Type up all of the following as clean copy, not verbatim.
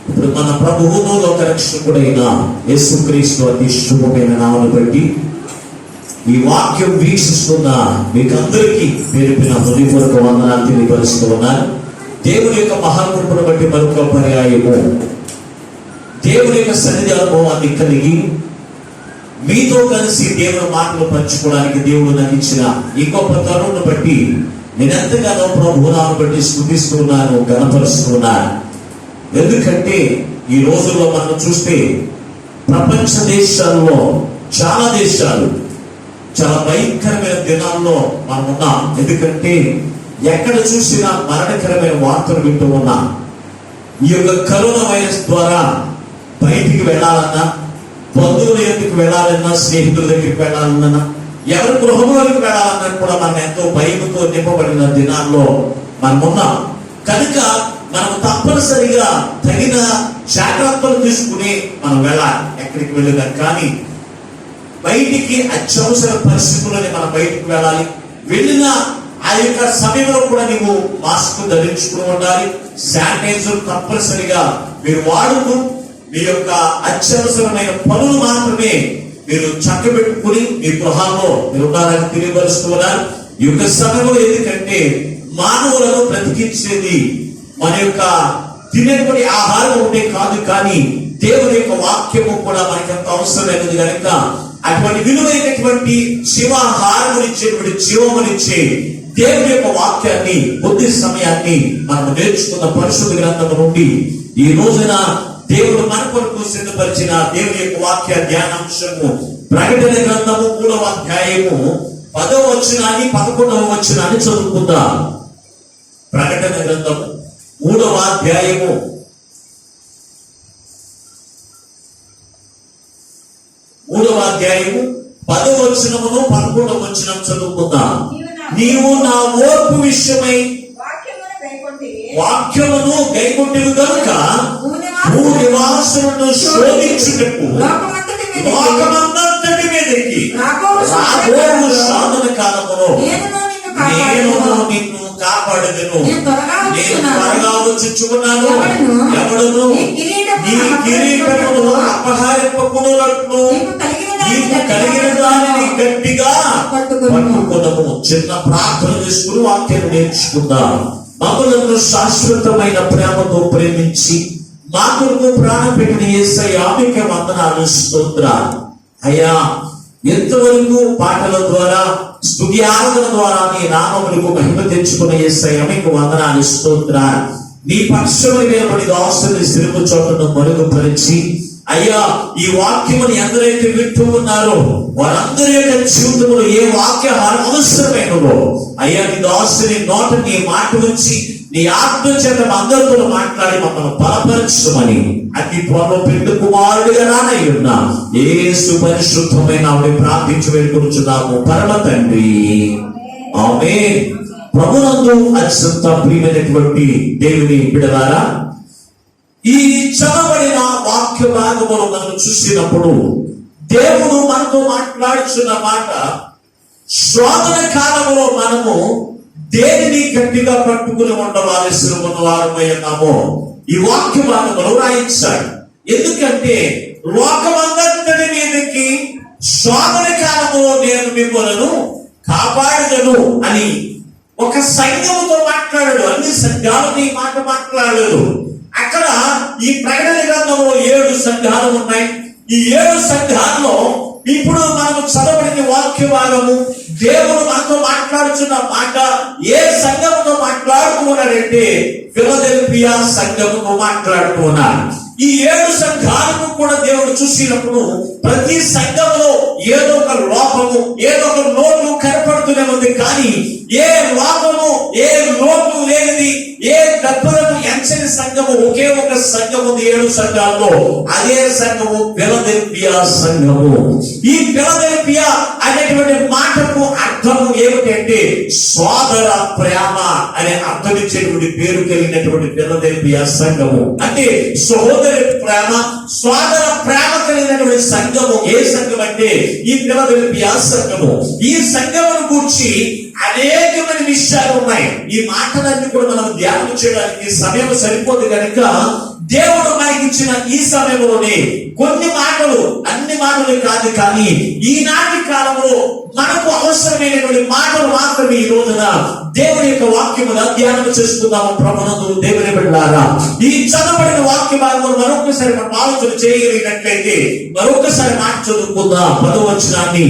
ఇప్పుడు మన ప్రభువును లోక రక్షకుడైన యేసుక్రీస్తు అతి శుభమైన నామమును బట్టి ఈ వాక్యం వీక్షిస్తున్న మీకు అందరికీ పేరుపిన హృదయపూర్వక వందనాలు తెలియపరుస్తూ ఉన్నాను. దేవుని యొక్క మహాకృపను బట్టి మరొక పర్యాయము దేవుని యొక్క సన్నిధి అనుభవాన్ని కలిగి మీతో కలిసి దేవుని మాటలు పంచుకోవడానికి దేవుడు నాకు ఇచ్చిన ఈ గొప్ప తరుణను బట్టి నేను ఎంతగానో ప్రభువును బట్టి స్తుతిస్తున్నాను, గణపరుస్తున్నాను. ఎందుకంటే ఈ రోజుల్లో మనం చూస్తే ప్రపంచ దేశాల్లో చాలా దేశాలు చాలా భయంకరమైన దినాల్లో మనం ఉన్నాం. ఎందుకంటే ఎక్కడ చూసినా మరణకరమైన వార్తలు వింటూ ఉన్నాం. ఈ యొక్క కరోనా వైరస్ ద్వారా బయటికి వెళ్ళాలన్నా, బంధువుల దగ్గరికి వెళ్ళాలన్నా, స్నేహితుల దగ్గరికి వెళ్ళాలన్నా, ఎవరి గృహంలోకి వెళ్ళాలన్నా కూడా మనం ఎంతో భయంతో నింపబడిన దినాల్లో మనం ఉన్నాం. కనుక మనం తప్పనిసరిగా తగిన జాగ్రత్తలు తీసుకుని మనం వెళ్ళాలి ఎక్కడికి వెళ్ళినా. కానీ బయటికి అత్యవసర పరిస్థితుల్లోనే మనం బయటికి వెళ్ళాలి. వెళ్ళిన ఆ యొక్క సమయంలో కూడా నీవు మాస్క్ ధరించుకుని ఉండాలి. శానిటైజర్ తప్పనిసరిగా మీరు వాడుతూ మీ యొక్క అత్యవసరమైన పనులు మాత్రమే మీరు చక్కబెట్టుకుని మీ గృహాల్లో మీరు ఉండాలని తెలియపరుస్తున్నారు ఈ యొక్క సమయంలో. ఎందుకంటే మానవులను బ్రతికించేది మన యొక్క తినేటువంటి ఆహారం ఉంటే కాదు, కానీ దేవుని యొక్క వాక్యము కూడా మనకి ఎంత అవసరమైనది కనుక అటువంటి విలువైనటువంటి జీవాహారం ఇచ్చేటువంటి జీవమునిచ్చే దేవుని యొక్క వాక్యాన్ని కొద్ది సమయాన్ని మనం నేర్చుకున్న పరిశుద్ధ గ్రంథము నుండి ఈ రోజున దేవుడు మన కొరకు సిద్ధపరిచిన దేవుని యొక్క వాక్య ధ్యానాంశము ప్రకటన గ్రంథము 3వ అధ్యాయము 10వ వచనాన్ని 11వ వచనాన్ని చదువుకుందాం. ప్రకటన గ్రంథము 3వ అధ్యాయము 10వ వచనమును 11వ వచనం చదువుకుందాం. నీవు నా ఓర్పు విషయమై వాక్యమును గైకొంటివి కనుక భూనివాసులను శోధించుటకు లోకమంతటి మీదకి రాబోవు సాధన కాలములో నేను నిన్ను కాపాడెదను. నేను త్వరగా వచ్చుచున్నాను. ఎవడును నీ కిరీటమును అపహరింపకున్నట్లు నీకు కలిగిన దానిని గట్టిగా పట్టుకొనము. చిన్న ప్రార్థన చేసుకుని వాక్యాన్ని నేర్చుకుందాం. మమ్మలను శాశ్వతమైన ప్రేమతో ప్రేమించి మా కొరకు ప్రాణం పెట్టిన యేసయ్య మీకు వందనాలు, స్తోత్రాలు. అయ్యా, ఎంతవరకు పాటల ద్వారా స్తుతి ఆరాధన ద్వారా నీ నామములకు మహిమ తెచ్చుకున్న యేసయ్య మీకు వందనాలు, స్తోత్రాలు. నీ పక్షములు నిలబడి దాసుని సిలువ చోటను మరుగుపరిచి అయ్యా ఈ వాక్యముని ఎందరైతే వింటూ ఉన్నారో వారందరి యొక్క జీవితంలో ఏ వాక్యహారం అవసరమైనదో అయ్యా నీ దాసుని నోట నీ మాట వచ్చి నీ ఆత్మ చేత అందరితో మాట్లాడి మమ్మల్ని బలపరచమని అతి త్వరలో పెద్ద కుమారుడిగా రానయ్యున్న యేసు పరిశుద్ధమైన ఆవిడ ప్రార్థించి వేడుకొనుచున్నాము పరమ తండ్రి, ఆమేన్. ప్రభునందు అత్యంత ప్రియమైనటువంటి దేవుని బిడ్డలారా, ఈ చదవబడిన వాక్య భాగమును మనం చూసినప్పుడు దేవుడు మనతో మాట్లాడుచున్న మాట, శోధన కాలంలో మనము దేనిని గట్టిగా పట్టుకుని ఉండవలసి ఉన్న వారమై ఉన్నామో ఈ వాక్య భాగములో రాయించాడు. ఎందుకంటే లోకమంతటి మీదకి శోధన కాలంలో నేను మిమ్మలను కాపాడను అని ఒక సైన్యముతో మాట్లాడాడు. అన్ని సంఘాలను ఈ మాట మాట్లాడాడు. అక్కడ ఈ ప్రకటన గ్రంథంలో 7 సంఘాలు ఉన్నాయి. ఈ 7 సంఘాల్లో ఇప్పుడు మనము చదవబడిన వాక్య భాగము దేవుడు మనతో మాట్లాడుతున్న మాట ఏ సంఘముతో మాట్లాడుతున్నాడంటే ఫిలదెల్ఫియా సంఘముతో మాట్లాడుతున్నాడు. ఈ 7 సంఘాలను కూడా దేవుడు చూసినప్పుడు ప్రతి సంఘంలో ఏదో ఒక లోపము, ఏదో ఒక లోటు కనపడుతూనే ఉంది. కానీ ఏ లోపము, ఏ లోటు లేనిది, ఏ దెబ్బలను ఎంచని సంఘము ఒకే ఒక సంఘము 7 సంఘాల్లో. అదే సంఘము ఫిలదెల్ఫియా సంఘము. ఈ ఫిలదెల్ఫియా అనేటువంటి మాటకు అర్థము ఏమిటంటే సోదర ప్రేమ అనే అర్థమిచ్చేటువంటి పేరు కలిగినటువంటి ఫిలదెల్ఫియా సంఘము. అంటే సహోదరి ప్రేమ, సోదర ప్రేమ కలిగినటువంటి సంఘము. ఏ సంఘం అంటే ఈ ఫిలదెల్ఫియా సంఘము. ఈ సంఘమును గురించి అనేకమైన విషయాలు ఉన్నాయి. ఈ మాటలన్నీ కూడా మనం ధ్యానం చేయడానికి సమయం సరిపోదు కనుక దేవుడు మనకి ఇచ్చిన ఈ సమయంలోనే కొన్ని మాటలు, అన్ని మాటలు కాదు కానీ ఈనాటి కాలంలో మనకు అవసరమైనటువంటి మాటలు మాత్రమే ఈ రోజున దేవుని యొక్క వాక్యముగా ధ్యానం చేసుకుందాము. ప్రభునందు దేవుని బిడ్డలారా, ఈ చదవబడిన వాక్య భాగమును మరొకసారి మనం ఆలోచన చేయగలిగినట్లయితే మరొకసారి మాట చదువుకుందాం. 10వ వచనాన్ని,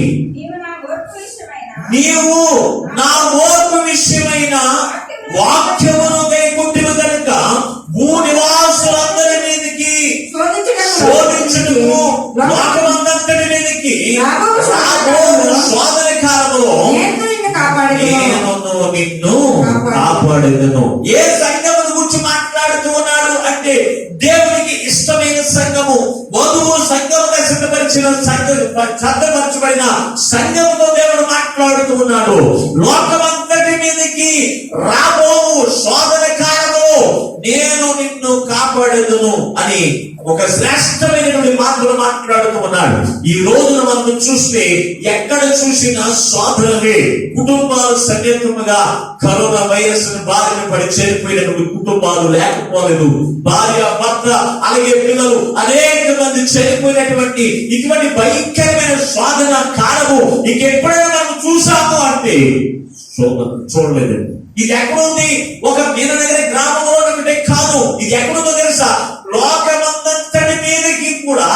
నీవు నా ఓర్పు విషయమైన వాక్యమును కైకొట్టిన కనుక భూనివాసులందరి మీదకి శోధించుటకు లోకమంతటి మీదకి రాబోవు శోధన కాలంలో నేను నిన్ను కాపాడేదను. ఏ సంఘమును గురించి మాట్లాడుతూ ఉన్నాడు అంటే దేవునికి ఇష్టమైన సంఘము, వధువు సంఘముగా సిద్ధపరచబడిన సంఘముతో దేవుడు మాట్లాడుతూ ఉన్నాడు. లోకమంతటి మీదకి రాబోవు శోధన కాలంలో నేను నిన్ను కాపాడేదను అని ఒక శ్రేష్టమైనటువంటి మాటలు మాట్లాడుతూ ఉన్నాడు. ఈ రోజున మనం చూస్తే ఎక్కడ చూసినా శోధనలే. కుటుంబాలు సన్నిహితముగా కరోనా వైరస్ బారిన పడి చనిపోయినటువంటి కుటుంబాలు లేకపోలేదు. భార్య, భర్త, అలాగే పిల్లలు అనేక మంది చనిపోయినటువంటి ఇటువంటి భయంకరమైన శోధన కాలము ఇంకెప్పుడైనా మనం చూసాము అంటే చూడలేదండి. ఇది ఎక్కడుంది? ఒక మీననగరి గ్రామంలో ఒకటే కాదు, ఇది ఎక్కడుందో తెలుసా? లోకమంతటి మీదకి కూడా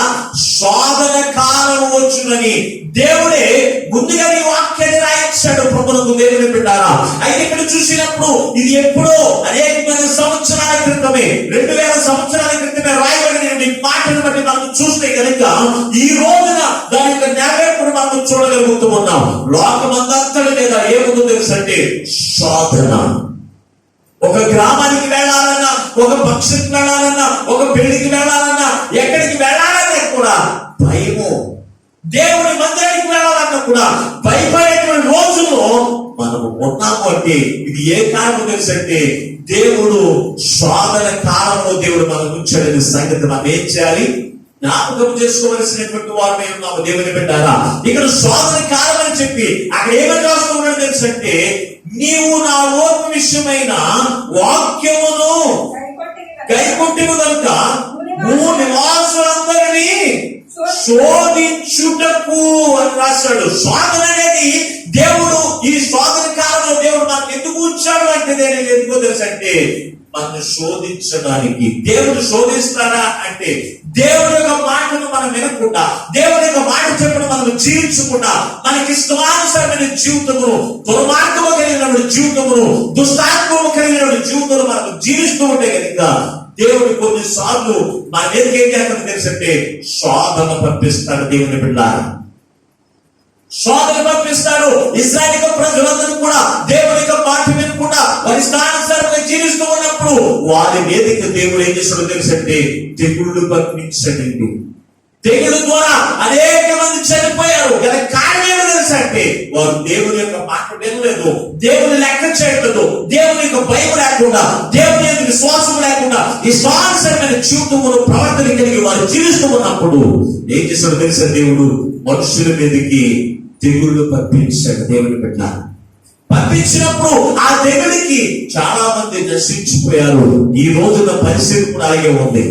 శోధన కాలం వచ్చునని దేవుడే ముందుగా ఈ వాక్యాన్ని రాయించాడు. ప్రభువుకు దేవుని బిడ్డారా, అయితే ఇక్కడ చూసినప్పుడు ఇది ఎప్పుడో అనేకమైన సంవత్సరాల క్రితమే, 2000 సంవత్సరాల క్రితమే రాయబడిన మాటను బట్టి మనం చూస్తే కనుక ఈ రోజున దాని యొక్క నెరవేర్పును మనం చూడగలుగుతూ ఉన్నాం. లోకమంతటి మీద ఏముందో తెలుసు అంటే శోధన. ఒక గ్రామానికి వెళ్ళాలన్నా, ఒక పక్షికి వెళ్ళాలన్నా, ఒక పెళ్లికి వెళ్ళాలన్నా, ఎక్కడికి వెళ్ళాలన్నా కూడా భయము. దేవుని మందిరానికి వెళ్ళాలన్నా కూడా భయపడేటువంటి రోజుల్లో మనము ఉన్నాము. అంటే ఇది ఏ కారణం తెలుసు అంటే దేవుడు శోధన కాలంలో దేవుడు మనం ఉంచాడని సంగతి మనం ఏం చేయాలి? జ్ఞాపకం చేసుకోవలసినటువంటి వారు మేము ఉన్నాము. దేవుని బిడ్డారా, ఇక్కడ శోధన కాలం అని చెప్పి అక్కడ ఏమని రాస్తున్నాడు తెలుసు అంటే నీవు నా ఓర్పు విషయమైన వాక్యమును కైకొట్టిన కనుక భూనివాసులందరినీ శోధించుటకు అని రాశాడు. శోధన అనేది దేవుడు ఈ శోధన కాలంలో దేవుడు మనకు ఎందుకు ఉంచాడు అంటే నేను ఎందుకో తెలుసు అంటే మనల్ని శోధించడానికి. దేవుడు శోధిస్తాడా అంటే దేవుడి యొక్క మాటను మనం వినకుండా, దేవుడి యొక్క మాట చెప్పడం మనం జీవించకుండా, మనకి ఇష్టానుసారమైన జీవితమును, దుర్మార్గము కలిగిన జీవితమును, దుష్టాత్మము కలిగిన జీవితంలో మనకు జీవిస్తూ ఉంటే కనుక దేవుడు కొన్నిసార్లు మన మీదకి ఏం చేస్తాడో తెలుసంటే శోధన పంపిస్తాడు. దేవుని బిడ్డలారా, శోధన పంపిస్తాడు. ఇశ్రాయేలు ప్రజలందరూ కూడా దేవుని యొక్క మాట వినకుండా వారి స్థానానుసారంగా జీవిస్తూ ఉన్నప్పుడు వారి మీదకి దేవుడు ఏం చేస్తాడో తెలుసంటే తెగుళ్ళు పంపించండి. తెగులు ద్వారా అనేక మంది చనిపోయారు. గల కారణం ఏమో తెలుసంటే వారు దేవుని యొక్క మాట వినలేదు, దేవుని లెక్క చేయలేదు, దేవుని యొక్క భయం లేకుండా, దేవుని యొక్క విశ్వాసం లేకుండా ఈ స్వానుసరమైన జీవితమును ప్రవర్తన కలిగి వారు జీవిస్తూ ఉన్నప్పుడు ఏం చేస్తాడో తెలుసా? దేవుడు మనుషుల మీదకి తెగుళ్ళు పంపించాడు. దేవుని బిడ్డ పంపించినప్పుడు ఆ తెగుడికి చాలా మంది నశించిపోయారు. ఈ రోజున పరిస్థితి కూడా అలాగే ఉంది.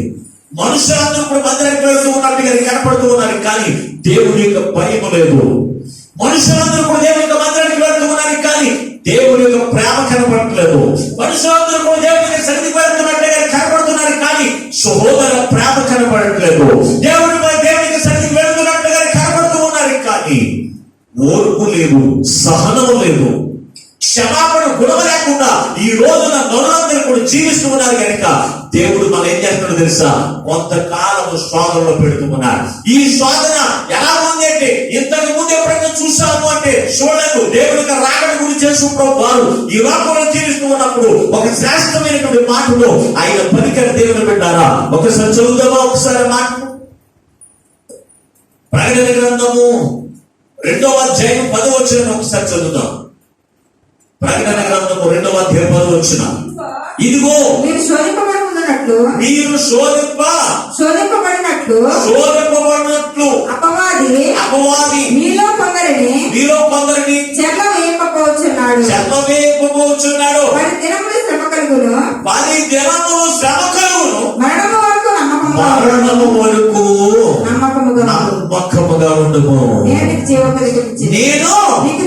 మనుషులందరూ కూడా మందిరానికి వెళ్తూ ఉన్నట్టుగా కనపడుతూ ఉన్నారు, కానీ దేవుని యొక్క భయం లేదు. మనుషులందరూ కూడా దేవుని యొక్క మందిరానికి వెళ్తూ ఉన్నారు, కానీ దేవుని యొక్క ప్రేమ కనపడట్లేదు. మనుషులందరూ కూడా దేవుని యొక్క సన్నిధికి వెళ్తున్నట్టుగా కనపడుతున్నారు, కానీ సహోదర ప్రేమ కనపడట్లేదు. దేవుని యొక్క సన్నిధికి వెళ్తున్నట్టుగా కనపడుతూ ఉన్నారు, కానీ ఓర్పు లేదు, సహనం లేదు, క్షమాపణ గుణం లేకుండా ఈ రోజున నరులందరూ కూడా జీవిస్తూ ఉన్నారు. కనుక దేవుడు మనం ఏం చేస్తున్నాడో తెలుసా? కొంతకాలం శోధనలో పెడుతున్నాడు. ఈ శోధన ఎలా ఉంది అంటే ఇంతకు ముందు ఎప్పుడైనా చూసాము అంటే చూడలేదు. దేవుడికి రాకడ గురించి చేసుకుంటూ వారు ఈ లోకంలో జీవిస్తూ ఉన్నప్పుడు ఒక శ్రేష్టమైనటువంటి మాటలో ఆయన పలికిన దేవుని బిడ్డారా, ఒకసారి చదువుదామా? ఒకసారి మాట ప్రకటన గ్రంథము 2వ అధ్యాయం 10వ వచనం ఒకసారి చదువుదాం. ప్రకటన గ్రంథము 2వ అధ్యాయం 10వ వచనం, ఇదిగో మీరు శోధింపబడినట్లు అపవాది మీలో కొందరిని చెర్ల వేయకపోవచ్చున్నాడు. 10 దినములు శ్రమ కలుగును, మరణము వరకు మరణము వరకు నమ్మకముగా ఉండుము. నేను నీకు జీవ కిరీటం నేను నీకు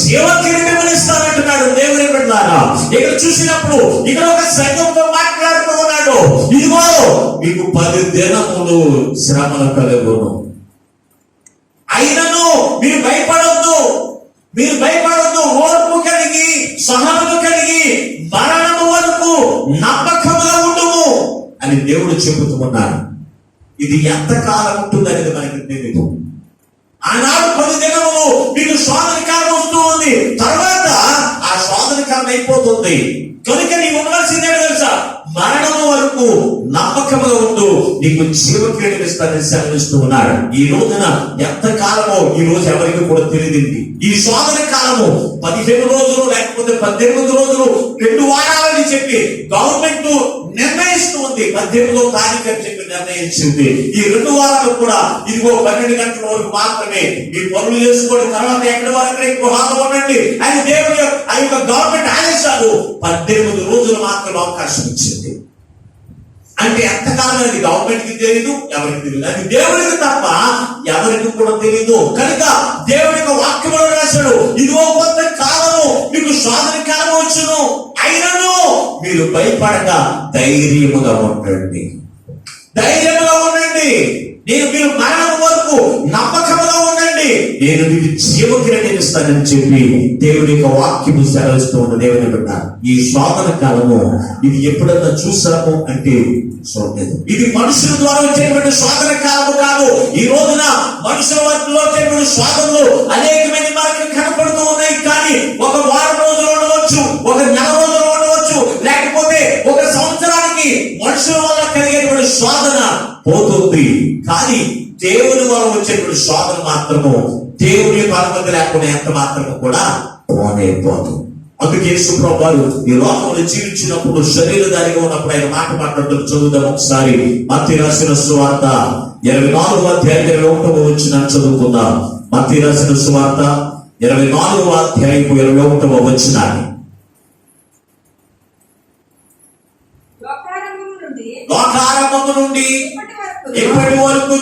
జీవ కిరీటం ఇస్తానంటున్నాడు దేవుని బిడ్డలారా. ఇక్కడ చూసినప్పుడు ఇక్కడ ఒక సంఘంతో మాట్లాడుతూ ఉన్నాడు, ఇదిగో మీకు 10 దినములు శ్రమలు కలుగును, అయినను మీరు భయపడొద్దు, ఓర్పు కలిగి సహనము కలిగి మరణము వరకు నమ్మకముగా ఉండుము అని దేవుడు చెబుతూ ఉన్నాడు. ఇది ఎంతకాలం ఉంటుందనేది మనకి తెలియదు. ఆనాడు 10 దినములు మీకు శోధన కాలం వస్తూ ఉంది, తర్వాత ఆ శోధన కాలం అయిపోతుంది. కనుక నీవు ఉండాల్సిందే తెలుసా, మరణము వరకు నమ్మకముగా ఉంటూ నీకు జీవ కిరీటం ఇస్తానని సెలవిస్తూ ఉన్నాడు. ఈ రోజున ఎంత కాలమో ఈ రోజు ఎవరికి కూడా తెలియదు. ఈ శోధన కాలము 15 రోజులు లేకపోతే 18 రోజులు 2 వారాలని చెప్పి గవర్నమెంట్ నిర్ణయిస్తూ ఉంది. 18వ తారీఖు అని చెప్పి నిర్ణయించింది. ఈ 2 వారాలు కూడా ఇదిగో 12 గంటల వరకు మాత్రమే మీ పనులు చేసుకోండి, తర్వాత ఎక్కడి వరకు గృహాలు ఉండండి అని దేవుడి ఆ యొక్క గవర్నమెంట్ ఆదేశాలు 18 రోజులు మాత్రమే అవకాశం ఇచ్చింది. అంటే ఎంతకాలం అది గవర్నమెంట్ కి తెలియదు, ఎవరికి తెలియదు, అది దేవుడికి తప్ప ఎవరికి కూడా తెలియదు. కనుక దేవుడి యొక్క వాక్యంలో రాశాడు, ఇదిగో కొంత కాలము మీకు శోధన కాలం వచ్చును, అయినను మీరు భయపడక ధైర్యముగా ఉండండి. మీరు మరణం వరకు నమ్మకముగా ఉండండి, నేను మీకు జీవ కిరీటం ఇస్తానని చెప్పి దేవుడి యొక్క వాక్యము సెలవిస్తూ ఉన్న దేవుని బిడ్డ. ఈ శోధన కాలము ఇది ఎప్పుడన్నా చూసాము అంటే చూడలేదు. ఇది మనుషుల ద్వారా వచ్చేటువంటి శోధన కాలము కాదు. ఈ రోజున మనుషుల వర్గంలో వచ్చేటువంటి శోధనలు అనేకమైన మనకి కనపడుతూ ఉన్నాయి. కానీ ఒక వారం రోజులు ఉండవచ్చు, ఒక నెల రోజులు ఉండవచ్చు, లేకపోతే ఒక సంవత్సరానికి మనుషుల వల్ల కలిగేటువంటి శోధన పోతుంది. కానీ దేవుని వల్ల వచ్చేటువంటి శోధన మాత్రము దేవుని అనుమతి లేకుండా ఎంత మాత్రము కూడా పోనే పోదు. అందుకే యేసు ప్రభువు ఈ లోకంలో జీవించినప్పుడు శరీరధారిగా ఉన్నప్పుడు ఆయన మాట మాట్లాడుతూ చదువుదాం ఒకసారి. మత్తయి రాసిన సువార్త 24వ అధ్యాయం 21వ వచనం చదువుకుందాం. మత్తయి రాసిన సువార్త 24వ అధ్యాయం 21వ వచనాన్ని. లోకారంభము నుండి ఇప్పటి వరకు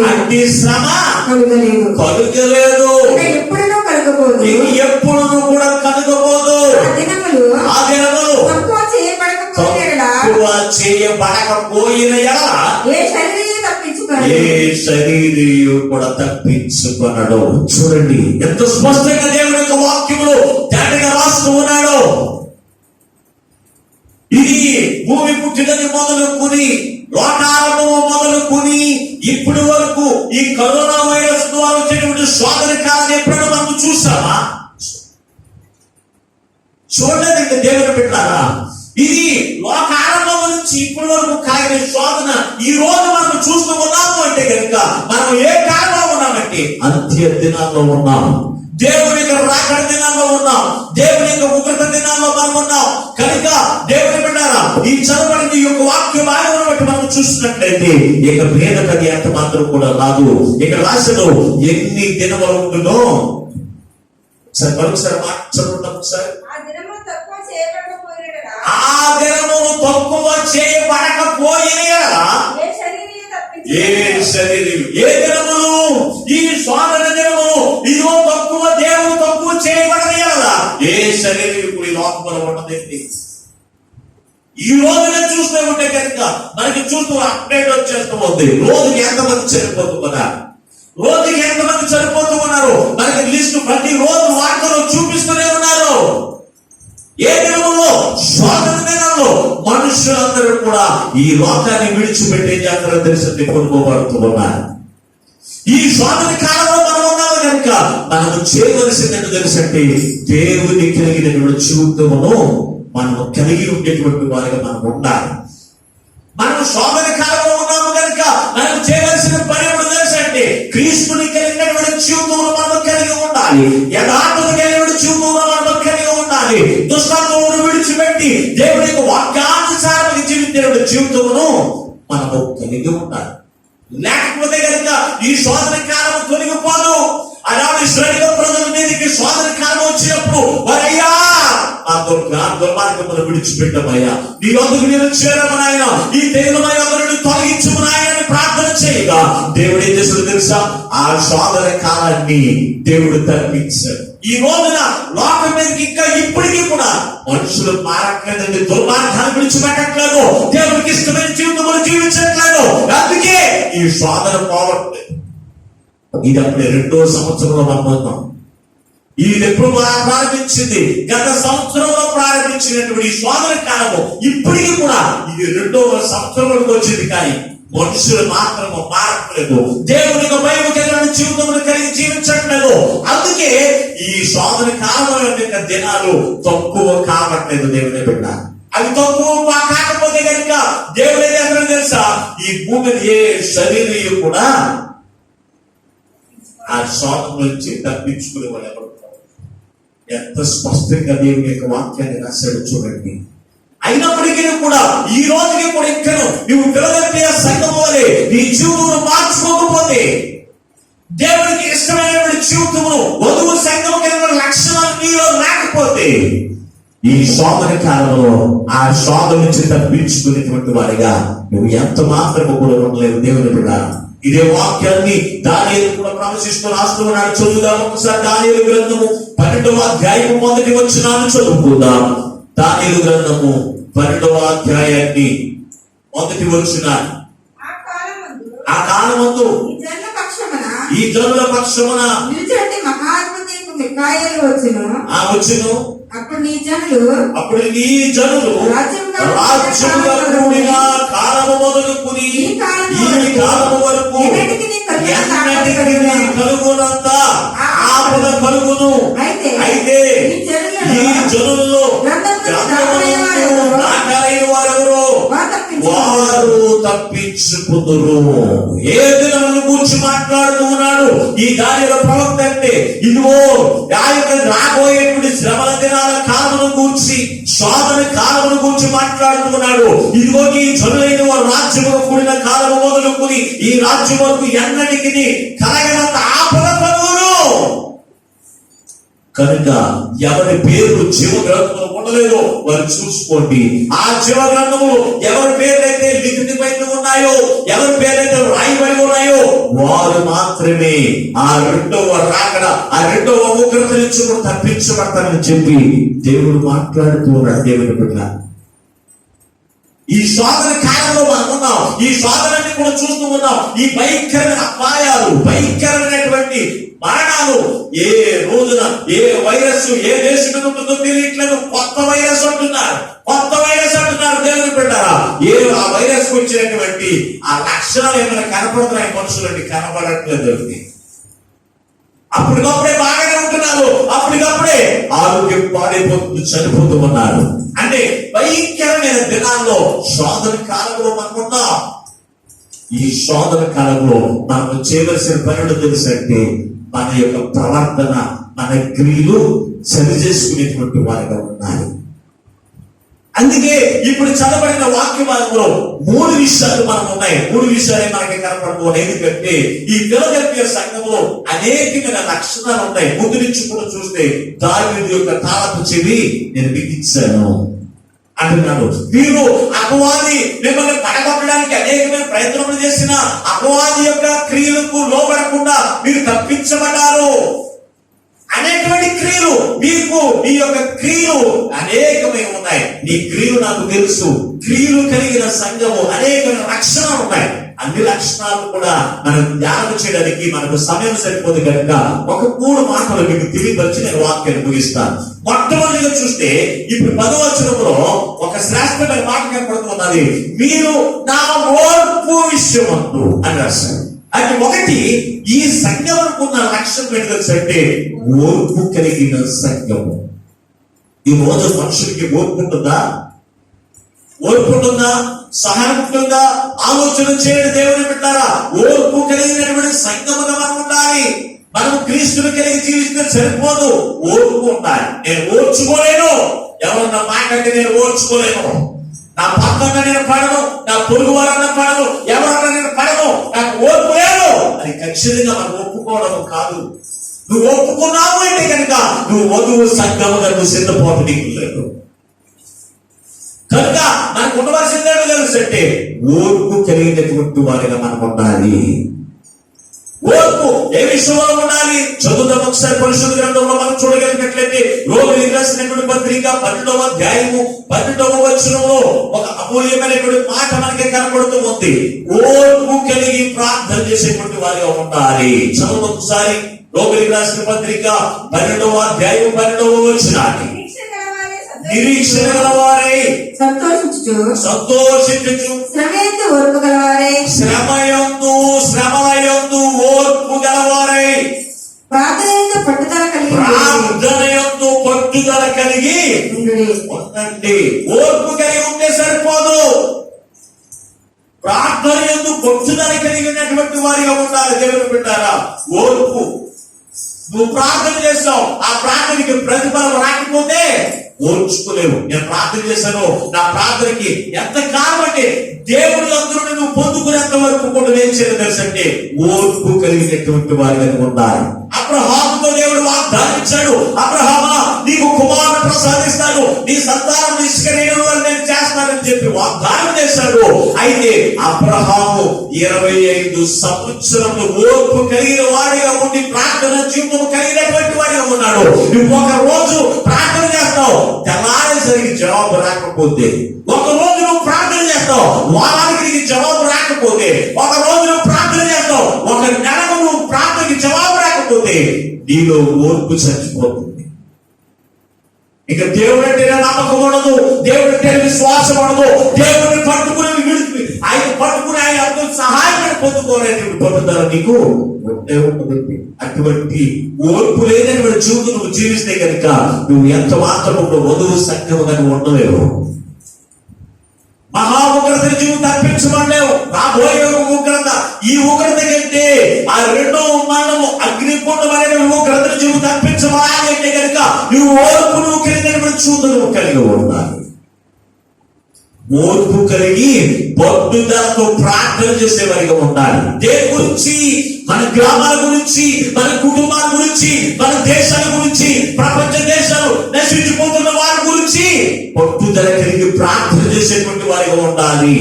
అట్టి శ్రమ కలుగలేదు, ఎప్పుడూ కలుగబోదు, ఎప్పుడు కూడా కలుగబోదు. ఆ దినములు తక్కువ చేయబడకపోయిన ఏ శరీరము కూడా తప్పించుకొనడు. చూడండి ఎంత స్పష్టంగా దేవుని యొక్క వాక్యములు తేటగా రాస్తూ ఉన్నాడు. ఇది భూమి పుట్టినది మొదలుకొని లోకారంభము మొదలుకొని ఇప్పటి వరకు ఈ కరోనా వైరస్ ద్వారా వచ్చేటువంటి శోధన కాలాన్ని ఎప్పుడైనా మనం చూసామా? చూడలేదు దేవుని బిడ్డలారా. ఇది లోకారంభం నుంచి ఇప్పటి వరకు కలిగిన శోధన ఈ రోజు మనం చూస్తూ ఉన్నాము అంటే కనుక మనం ఏ కాలంలో ఉన్నామంటే అంత్య దినాల్లో ఉన్నాం. దేవుని యొక్క రాకడ దినాల్లో ఉన్నాం. దేవుని యొక్క ఉగ్రత దినాల్లో మనం ఉన్నాం. కనుక దేవుని బిడ్డలారా, ఈ చదవబడిన ఈ యొక్క వాక్యం భాగమును బట్టి మనం చూసినట్లయితే ఇక భేదకది ఎంత మాత్రం కూడా రాదు. ఇక్కడ రాసను ఎన్ని దినములు ఉంటుందో సార్ మరొకసారి మాట చదువుతాం సార్. ఆ దినములు తక్కువ చేయబడకపోయిన ఏ శరీరం ఏ దినములు ఈ శోధన దినములు ఇదిగో తక్కువ దేవుడు తక్కువ చేయబడదు కదా. ఏ శరీరం ఇప్పుడు ఈ లోకంలో ఉన్నదండి. ఈ రోజునే చూస్తూ ఉంటే కనుక మనకి చూస్తూ అప్డేట్ వచ్చేస్తూ ఉంది. రోజుకి ఎంతమంది చనిపోతూ ఉన్నారు, రోజుకి ఎంతమంది చనిపోతూ ఉన్నారు మనకి లిస్టు ప్రతి రోజు వార్తలు చూపిస్తూనే ఉన్నారు. ఏ దినములో శోధన దినంలో మనుషులందరూ కూడా ఈ లోకాన్ని విడిచిపెట్టే జాగ్రత్త దర్శనం కొనుక్కోబడుతూ ఉన్నారు. ఈ శోధన కాలంలో మనం ఉన్నాము కనుక మనము చేయవలసిందని తెలుసంటే దేవుని కలిగినటువంటి జీవితమును మనము కలిగి ఉండేటువంటి వారిగా మనం ఉండాలి. మనం శోధన కాలంలో ఉన్నాము కనుక మనం చేయవలసిన పని ఏమిటో తెలుసంటే క్రీస్తుని కలిగినటువంటి జీవితంలో మనం కలిగి ఉండాలి. యథార్థత కలిగినటువంటి జీవితంలో మనం కలిగి ఉండాలి. దుష్టత్వమును విడిచిపెట్టి దేవుని యొక్క వాక్యానుసారం జీవించేటువంటి జీవితమును మనము కలిగి ఉండాలి. లేకపోతే కనుక ఈ శోధన కాలం తొలగిపోదు. అలాంటి ఇశ్రాయేలు ప్రజల మీదకి శోధన కాలం వచ్చినప్పుడు వారయ్యా ఆ దుర్మార్గమును విడిచిపెట్టమయ్యా, నీ వద్దకు నేను చేరమనైనా ఈ తేజమయ్య చేయగా దేవుడు ఏం చేశాడు తెలుసా? ఆ శోధన కాలాన్ని దేవుడు తప్పించాడు. ఈ రోజున లోకం మీదకి ఇంకా ఇప్పటికీ కూడా మనుషులు మారట్లేదండి. దుర్మార్గాన్ని విడిచిపెట్టట్లేదు, దేవుడికి ఇష్టమైన జీవితంలో జీవించట్లేదు. అందుకే ఈ శోధన పోవట్లేదు. ఇది అప్పుడే 2వ సంవత్సరంలో మనం ఉన్నాం. ఇది ఎప్పుడు ప్రారంభించింది? గత సంవత్సరంలో ప్రారంభించినటువంటి ఈ శోధన కాలము ఇప్పటికీ కూడా ఇది 2వ సంవత్సరంలోకి వచ్చింది. కానీ మనుషులు మాత్రము మారట్లేదు, దేవునికి భయభక్తులను జీవితంలో కలిగి జీవించట్లేదు. అందుకే ఈ శోధన కాలం యొక్క దినాలు తక్కువ కావట్లేదు. దేవుని బిడ్డ, అవి తక్కువ కాకపోతే కనుక దేవుడు ఏం చేస్తాడో తెలుసా? ఈ భూమిని ఏ శరీరం కూడా ఆ శోధన నుంచి తప్పించుకునే వాళ్ళు ఎవరు? ఎంత స్పష్టంగా దేవుని యొక్క వాక్యాన్ని రాశాడు చూడండి. అయినప్పటికీ కూడా ఈ రోజుకి కూడా ఇంకా నువ్వు ఫిలదెల్ఫియా సంఘం వలె నీ జీవితంలో మార్చుకోకపోతే, దేవుడికి ఇష్టమైనటువంటి జీవితమును వధువు సంఘం కలిగిన లక్షణాలు నీలో లేకపోతే, ఈ శోధన కాలంలో ఆ శోధన నుంచి తప్పించుకునేటువంటి వారిగా నువ్వు ఎంత మాత్రము కూడా ఉండలేవు. దేవుని బిడ్డ, ఇదే వాక్యాన్ని దానియేలు కూడా ప్రవచిస్తూ రాస్తున్నాడు. చదువుదాం ఒకసారి. దానియేలు గ్రంథము 12వ అధ్యాయము 1వ వచనాన్ని చదువుకుందాం. దానియేలు గ్రంథము 12వ అధ్యాయాన్ని 1వ వచనం. ఆ కాలమందు ఈ జనుల పక్షమున వచ్చును. అప్పుడు నీ జనులు రాజ్యముగా కూడిన కాలము మొదలుకుని ఈ కాలము వరకు ఎన్నటికీ కలుగునంత ఆపద కలుగును. అయితే ఈ జనుల్లో నాటైన వారెవరో వారు తప్పించుకుందరు. ఏ దినమును కూర్చి మాట్లాడుతూ ఉన్నాడు ఈ దానియేలు ప్రవక్త అంటే? ఇదిగో ఆ యొక్క రాబోయేటువంటి శ్రమల దినాల కాలమును కూర్చి, శోధన కాలమును కూర్చి మాట్లాడుతూ ఉన్నాడు. ఇదిగో ఈ జనులైన వారు రాజ్యమును కూడిన కాలము మొదలుకుని ఈ రాజ్యం వరకు ఎన్నటికి కలగనంత ఆపద కలుగును. కనుక ఎవరి పేరు జీవ గ్రంథంలో ఉండలేదో వారు చూసుకోండి. ఆ జీవ గ్రంథములు ఎవరి పేర్లైతే లిఖితమైన ఉన్నాయో, ఎవరి పేర్లైతే రాయబడి ఉన్నాయో వారు మాత్రమే ఆ 2వ రాకడ, ఆ 2వ ఉగ్రత నుంచి కూడా తప్పించబడతారని చెప్పి దేవుడు మాట్లాడుతూ ఉన్నాడు. దేవుని బిడ్డ, ఈ శోధన కాలంలో మనం ఉన్నాం. ఈ శోధనని కూడా చూస్తూ ఉన్నాం. ఈ భయంకరమైన అపాయాలు, భయంకరమైనటువంటి మరణాలు ఏ రోజున ఏ వైరస్ ఏ దేశం ఉంటుందో తెలియట్లేదు. కొత్త వైరస్ అంటున్నారు, కొత్త వైరస్ అంటున్నారు. దేవుని పెట్టారా? ఆ వైరస్ వచ్చినటువంటి ఆ లక్షణాలు ఏమైనా కనపడుతున్నాయి మనుషులండి? కనపడట్లేదు. అప్పటికప్పుడే బాగానే ఉంటున్నారు, అప్పటికప్పుడే ఆరోగ్యం పాడైపోతుంది, చనిపోతూ ఉన్నారు. అంటే భయంకరమైన దినాల్లో శోధన కాలంలో మనం ఉన్నాం. ఈ శోధన కాలంలో మనం చేయవలసిన పనులు తెలుసంటే మన యొక్క ప్రవర్తన, మన క్రియలు సరి చేసుకునేటువంటి వారిగా ఉన్నారు. అందుకే ఇప్పుడు చదవబడిన వాక్య భాగంలో 3 విషయాలు మనం ఉన్నాయి. 3 విషయాలే మనకి కనపడుతున్నాయి. ఎందుకంటే ఈ ఫిలదెల్ఫియా సంఘంలో అనేకమైన లక్షణాలు ఉన్నాయి. ముందు నుంచి కూడా చూస్తే దావీదు యొక్క తాళపు చెవి నేను బిగించాను అంటున్నాడు. మీరు అపవాది మిమ్మల్ని పడగొట్టడానికి అనేకమైన ప్రయత్నములు చేసిన అపవాది యొక్క క్రియలకు లోబడకుండా మీరు తప్పించబడ్డారు. అనేకమైన క్రియలు మీకు, మీ యొక్క క్రియలు అనేకమైన ఉన్నాయి. నీ క్రియలు నాకు తెలుసు. క్రియలు కలిగిన సంఘము అనేకమైన లక్షణాలు ఉన్నాయి. అన్ని లక్షణాలు కూడా మనం ధ్యానం చేయడానికి మనకు సమయం సరిపోదు కనుక ఒక 3 మాటలు మీకు తెలియపరిచి నేను వాక్యాన్ని ముగిస్తాను. మొట్టమొదటిగా చూస్తే ఇప్పుడు 10వ వచనంలో ఒక శ్రేష్టమైన మాట కనపడుతున్నది. మీరు నా ఓర్పు విషయమందు అని రాశారు. అంటే ఒకటి, ఈ సంఘం అనుకున్న లక్ష్యం ఏంటంటే ఓర్పు కలిగిన సంఘము. ఈ రోజు మనుషులకి ఓర్పు ఉంటుందా? ఓర్పు ఉంటుందా? సహనంగా ఆలోచన చేయడం. దేవుని పెట్టారా? ఓర్పు కలిగినటువంటి సంఘముగా మనం ఉండాలి. మనం క్రీస్తుని కలిగి జీవిస్తే సరిపోదు, ఓర్పు ఉండాలి. నేను ఓర్చుకోలేను, ఎవరన్నా మాకంటే నేను ఓర్చుకోలేను. నా పక్కన నేను పడను, నా పొరుగు వారన్నా పడను, ఎవరన్నా నేను పడను, నాకు ఓర్పు లేదు అని ఖచ్చితంగా మనం ఒప్పుకోవడం కాదు. నువ్వు ఒప్పుకున్నావు అంటే కనుక నువ్వు వధువు సంఘముగా నువ్వు సిద్ధపోవడం నీకు లేదు. కనుక మనకు ఉండవలసింది ఏంటో తెలుసు అంటే ఓర్పు కలిగినటువంటి వారిగా మనం ఉండాలి. ఓర్పు ఏ విషయంలో ఉండాలి? చదువుదాం ఒకసారి పరిశుద్ధ గ్రంథంలో మనం చూడగలిగినట్లయితే రోమీయులకు రాసినటువంటి పత్రిక 12వ అధ్యాయము 12వ వచనంలో ఒక అమూల్యమైనటువంటి మాట మనకి కనబడుతూ ఉంది. ఓర్పు కలిగి ప్రార్థన చేసేటువంటి వారిగా ఉండాలి. చదువు ఒకసారి రోమీయులకు రాసిన పత్రిక 12వ అధ్యాయం 12వ వచనాన్ని. నిరీక్షణ గలవారై సంతోషించుచు శ్రమయందు ఓర్పు గలవారై శ్రమయందు ఓర్పు గలవారై ప్రార్థనయందు పట్టుదల కలిగి ఉండండి. ఓర్పు కలిగి ఉంటే సరిపోదు, ప్రార్థన యందు పట్టుదల కలిగినటువంటి వారిగా ఉండాలి. దేవుని బిడ్డారా, ఓర్పు. నువ్వు ప్రార్థన చేస్తావు, ఆ ప్రార్థనకి ప్రతిఫలం రాకపోతే ఓర్చుకోలేవు. నేను ప్రార్థన చేశాను, నా ప్రార్థనకి ఎంత కాలంటే దేవుడి అందరూ నువ్వు పొందుకునేంత వరకు కూడా ఏం చేయాలి తెలుసంటే ఓర్పు కలిగినటువంటి వారిగా ఉండాలి. అబ్రహాముతో దేవుడు వాగ్దానం ఇచ్చాడు, అబ్రహామా నీకు కుమారుడు ప్రసాదిస్తాను, నీ సంతానం నిష్కరేణుల వల్ల నేను చేస్తానని చెప్పి వాగ్దానం చేశాడు. అయితే అబ్రహాము 25 సంవత్సరములు ఓర్పు కలిగిన వాడిగా ఉండి ప్రార్థన జీవితం కలిగినటువంటి వాడిగా ఉన్నాడు. నువ్వు ఒక రోజు ప్రార్థన చేస్తావు, తెల్లారేసరికి జవాబు రాకపోతే, ఒక రోజు నువ్వు ప్రార్థన చేస్తావు, వారానికి నీకు జవాబు రాకపోతే, ఒక రోజు నువ్వు ప్రార్థన చేస్తావు, ఒక నెలకు నువ్వు ప్రార్థనకి జవాబు రాకపోతే నీలో ఓర్పు చచ్చిపోతుంది. ఇక దేవుడు అంటే నమ్మకం ఉండదు, దేవుడు అంటే విశ్వాసం ఉండదు. దేవుడిని పట్టుకుని ఆయన పట్టుకుని ఆయన అందరూ సహాయం పొందుకోలేటువంటి పట్టుదల నీకు ఉంటే ఉంటుంది. అటువంటి ఓర్పు లేనటువంటి జీవితం నువ్వు జీవిస్తే కనుక నువ్వు ఎంత మాత్రం వధువు సంఖ్యగా ఉండలేవు. మహా ఉగ్రత జీవితం తప్పించబడలేవు. రాబోయే ఉగ్రత, ఈ ఉగ్రత కంటే ఆ రెండో మరణము అగ్నికుండమైన ఉగ్రత జీవితం తప్పించబడాలంటే కనుక నువ్వు ఓర్పు నువ్వు కలిగినటువంటి జీవితం నువ్వు కలిగి ఉండాలి. ఓర్పు కలిగి పట్టుదలతో ప్రార్థన చేసేవారిగా ఉండాలి. దేని గురించి? మన గ్రామాల గురించి, మన కుటుంబాల గురించి, మన దేశాల గురించి, ప్రపంచ దేశాలు నశించిపోతున్న వారి గురించి పట్టుదల కలిగి ప్రార్థన చేసేటువంటి వారిగా ఉండాలి.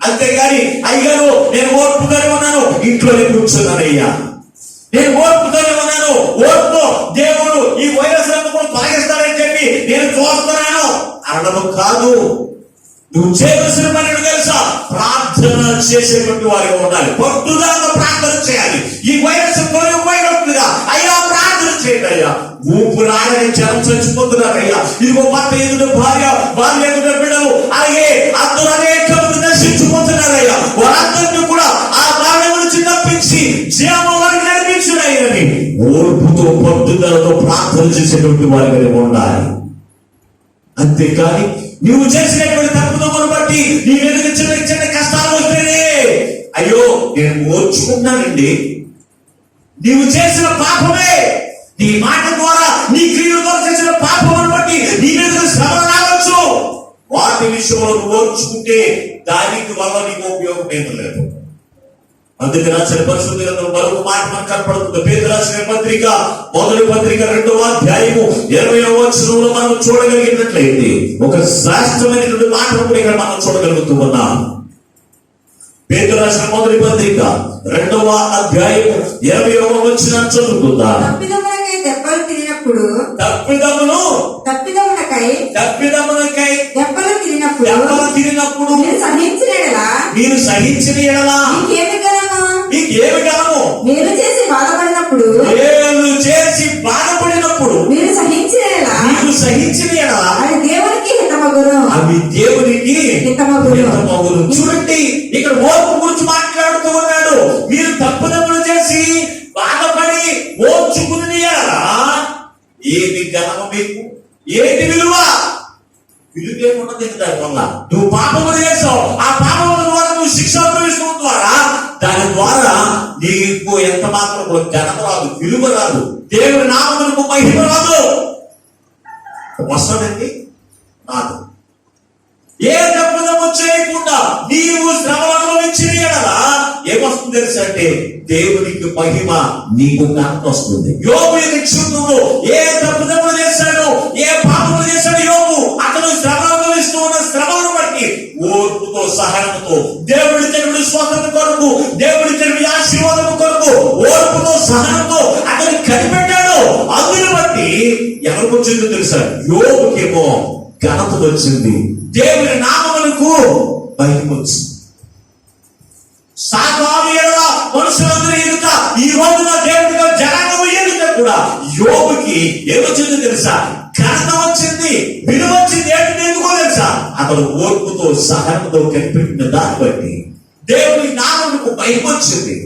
అంతేగాని అయ్యారు నేను ఓర్పుగానే ఉన్నాను, ఇంట్లోనే కూర్చున్నానయ్యా, నేను ఓర్పుతోనే ఉన్నాను, ఓర్పు దేవుడు ఈ వైరస్ కూడా తొలగిస్తాడని చెప్పి నేను చూస్తున్నాను అనడం కాదు. నువ్వు చేయవలసిన పని తెలుసా? ప్రార్థన చేసేటువంటి వారిగా ఉండాలి. పట్టుదలతో ప్రార్థన చేయాలి. ఈ వైరస్ పోయినట్లుగా అయ్యా ప్రార్థన చేయండి. అయ్యా ఊపిరాడని జనం చచ్చిపోతున్నారయ్యా. ఇదిగో భర్త ఎదుట భార్య, భార్య ఎదుట బిడ్డలు, అలాగే అందరూ అనేక మంది నశించిపోతున్నారయ్యా. వారందరినీ కూడా ఆ భార్య గురించి తప్పించి జీవంలోకి నడిపించుడని ఓర్పుతో పట్టుదలతో ప్రార్థన చేసేటువంటి వారిగా ఉండాలి. అంతేకాని నువ్వు చేసినటువంటి తప్పుదమ్మను బట్టి నీ మీదకి చిన్న చిన్న కష్టాలు వస్తేనే అయ్యో నేను ఓర్చుకుంటానండి. నీవు చేసిన పాపమే, నీ మాట ద్వారా నీ క్రియల ద్వారా చేసిన పాపమును బట్టి నీ మీద శ్రమ రావచ్చు. వాటి విషయంలో నువ్వు ఓర్చుకుంటే దానికి వల్ల నీకు ఉపయోగం ఏమీ లేదు. అందుకే రాసిన పరిశుద్ధ గ్రంథంలో మరొక మాట మనకు కనపడుతుంది. పేతురు రాసిన పత్రిక 1వ పత్రిక 2వ అధ్యాయము 20వ వచనంలో మనం చూడగలిగినట్లయితే ఒక శ్రేష్టమైనటువంటి మాటను కూడా ఇక్కడ మనం చూడగలుగుతూ ఉన్నాం. పేతురు రాసిన 1వ పత్రిక 2వ అధ్యాయము 20వ వచనం చదువుకుందాం. తప్పిదమునకై దెబ్బలు తిరిగినప్పుడు దెబ్బలు తిరిగినప్పుడు మీరు సహించిన ఎడలా మీకేమి గలము? మీరు చేసి బాధపడినప్పుడు మీరు సహించిన ఎడలా అది దేవునికి హితమగును. అవి దేవునికి హితమగును. చూడండి, ఇక్కడ ఓర్పు గురించి మాట్లాడుతూ ఉన్నాడు. మీరు తప్పుదమ్ములు చేసి బాధపడి ఓర్చుకుని ఎడలా ఏమి గలము మీకు? ఏంటి విలువ? విలువేమున్నది దాని వల్ల. నువ్వు పాపములు చేసావు, ఆ పాపముల ద్వారా నువ్వు శిక్ష అనుభవించడం ద్వారా దాని ద్వారా నీకు ఎంత మాత్రం ఘనత రాదు, విలువ రాదు, దేవుని నామమునకు మహిమ రాదు. వస్తుందండి రాదు. ఏ తప్పుదమ్ము చేయకుండా నీవు శ్రమను అనుభవించిన ఎడలా ఏమొస్తుంది తెలుసా అంటే దేవునికి మహిమ, నీకు ఘనత వస్తుంది. యోబు యొక్క జీవితంలో ఏ తప్పుదమ్ములు చేశాడు, ఏ పాపములు చేశాడు యోబు, అతను శ్రమ అనుభవిస్తూ ఉన్న శ్రమను సహనముతో, దేవుడిచ్చినటువంటి స్వతంత్ర కొరకు, దేవుడిచ్చినటువంటి ఆశీర్వాదం కొరకు ఓర్పుతో సహనంతో అతన్ని కనిపెట్టాడు. అందుని బట్టి ఎవరికి వచ్చిందో తెలుసా? యోబుకేమో ఘనత వచ్చింది, దేవుని నామమునకు భయం వచ్చింది. సాతాను ఎడల మనుషులందరూ ఎదుట, ఈ రోజున దేవుడిగా జనాంగం ఎదుట కూడా యోబుకి ఏమొచ్చిందో తెలుసా? ఘనత వచ్చింది, విలువ వచ్చింది. ఏంటంటే ఎందుకో తెలుసా? అతను ఓర్పుతో సహనంతో కనిపెట్టిన దాన్ని బట్టి దేవుని నామమునకు భయం వచ్చింది.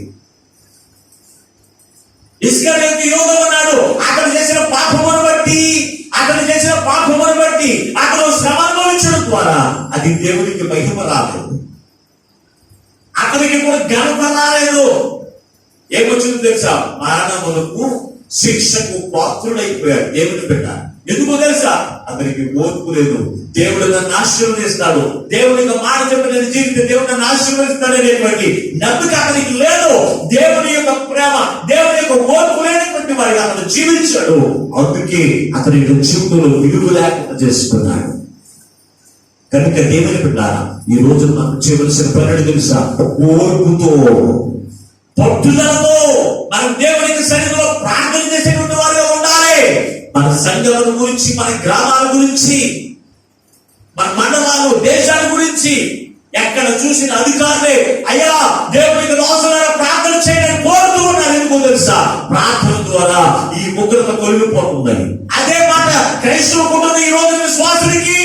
ఇస్కరియోతు యోధ ఉన్నాడు, అతను చేసిన పాపమును బట్టి, అతను చేసిన పాపమును బట్టి అతను శ్రమ అనుభవించడం ద్వారా అది దేవునికి మహిమ రాలేదు, అతనికి కూడా ఘనత రాలేదు. ఏమొచ్చిందో తెలుసా? మరణములకు శిక్షకు పాత్రుడైపోయాడు. దేవుని బిడ్డ ఎందుకో తెలుసా? అతనికి ఓర్పు లేదు. దేవుడు నన్ను ఆశీర్వదిస్తాడు, దేవునికి మాట చెప్పిన జీవితం దేవుడు నన్ను ఆశీర్వదిస్తాడు అనేటువంటి నమ్మకం అతనికి లేదు. దేవుని యొక్క ప్రేమ, దేవుని యొక్క ఓర్పు లేనటువంటి వారిగా అతను జీవించాడు. అందుకే అతని జీవితంలో విలువ లేకుండా చేసుకున్నాడు. కనుక దేవుని బిడ్డారా, ఈ రోజు మనం చేయవలసిన పని తెలుసా? ఓర్పుతో, పట్టుదలతో మనం దేవునికి సన్నిధిలో ప్రార్థన చేసేటువంటి వారిగా ఉండాలి. మన సంఘాల గురించి, మన గ్రామాల గురించి, మన మండలాలు, దేశాల గురించి ఎక్కడ చూసిన అధికారులే అయ్యా దేవునికి అవసరమైన ప్రార్థన చేయడానికి కోరుతూ ఉన్నారు. ఎందుకో తెలుసా? ప్రార్థన ద్వారా ఈ ఉగ్రత కొలిగిపోతుందని. అదే మాట క్రైస్తవ కుటుంబం ఈ రోజు విశ్వాసునికి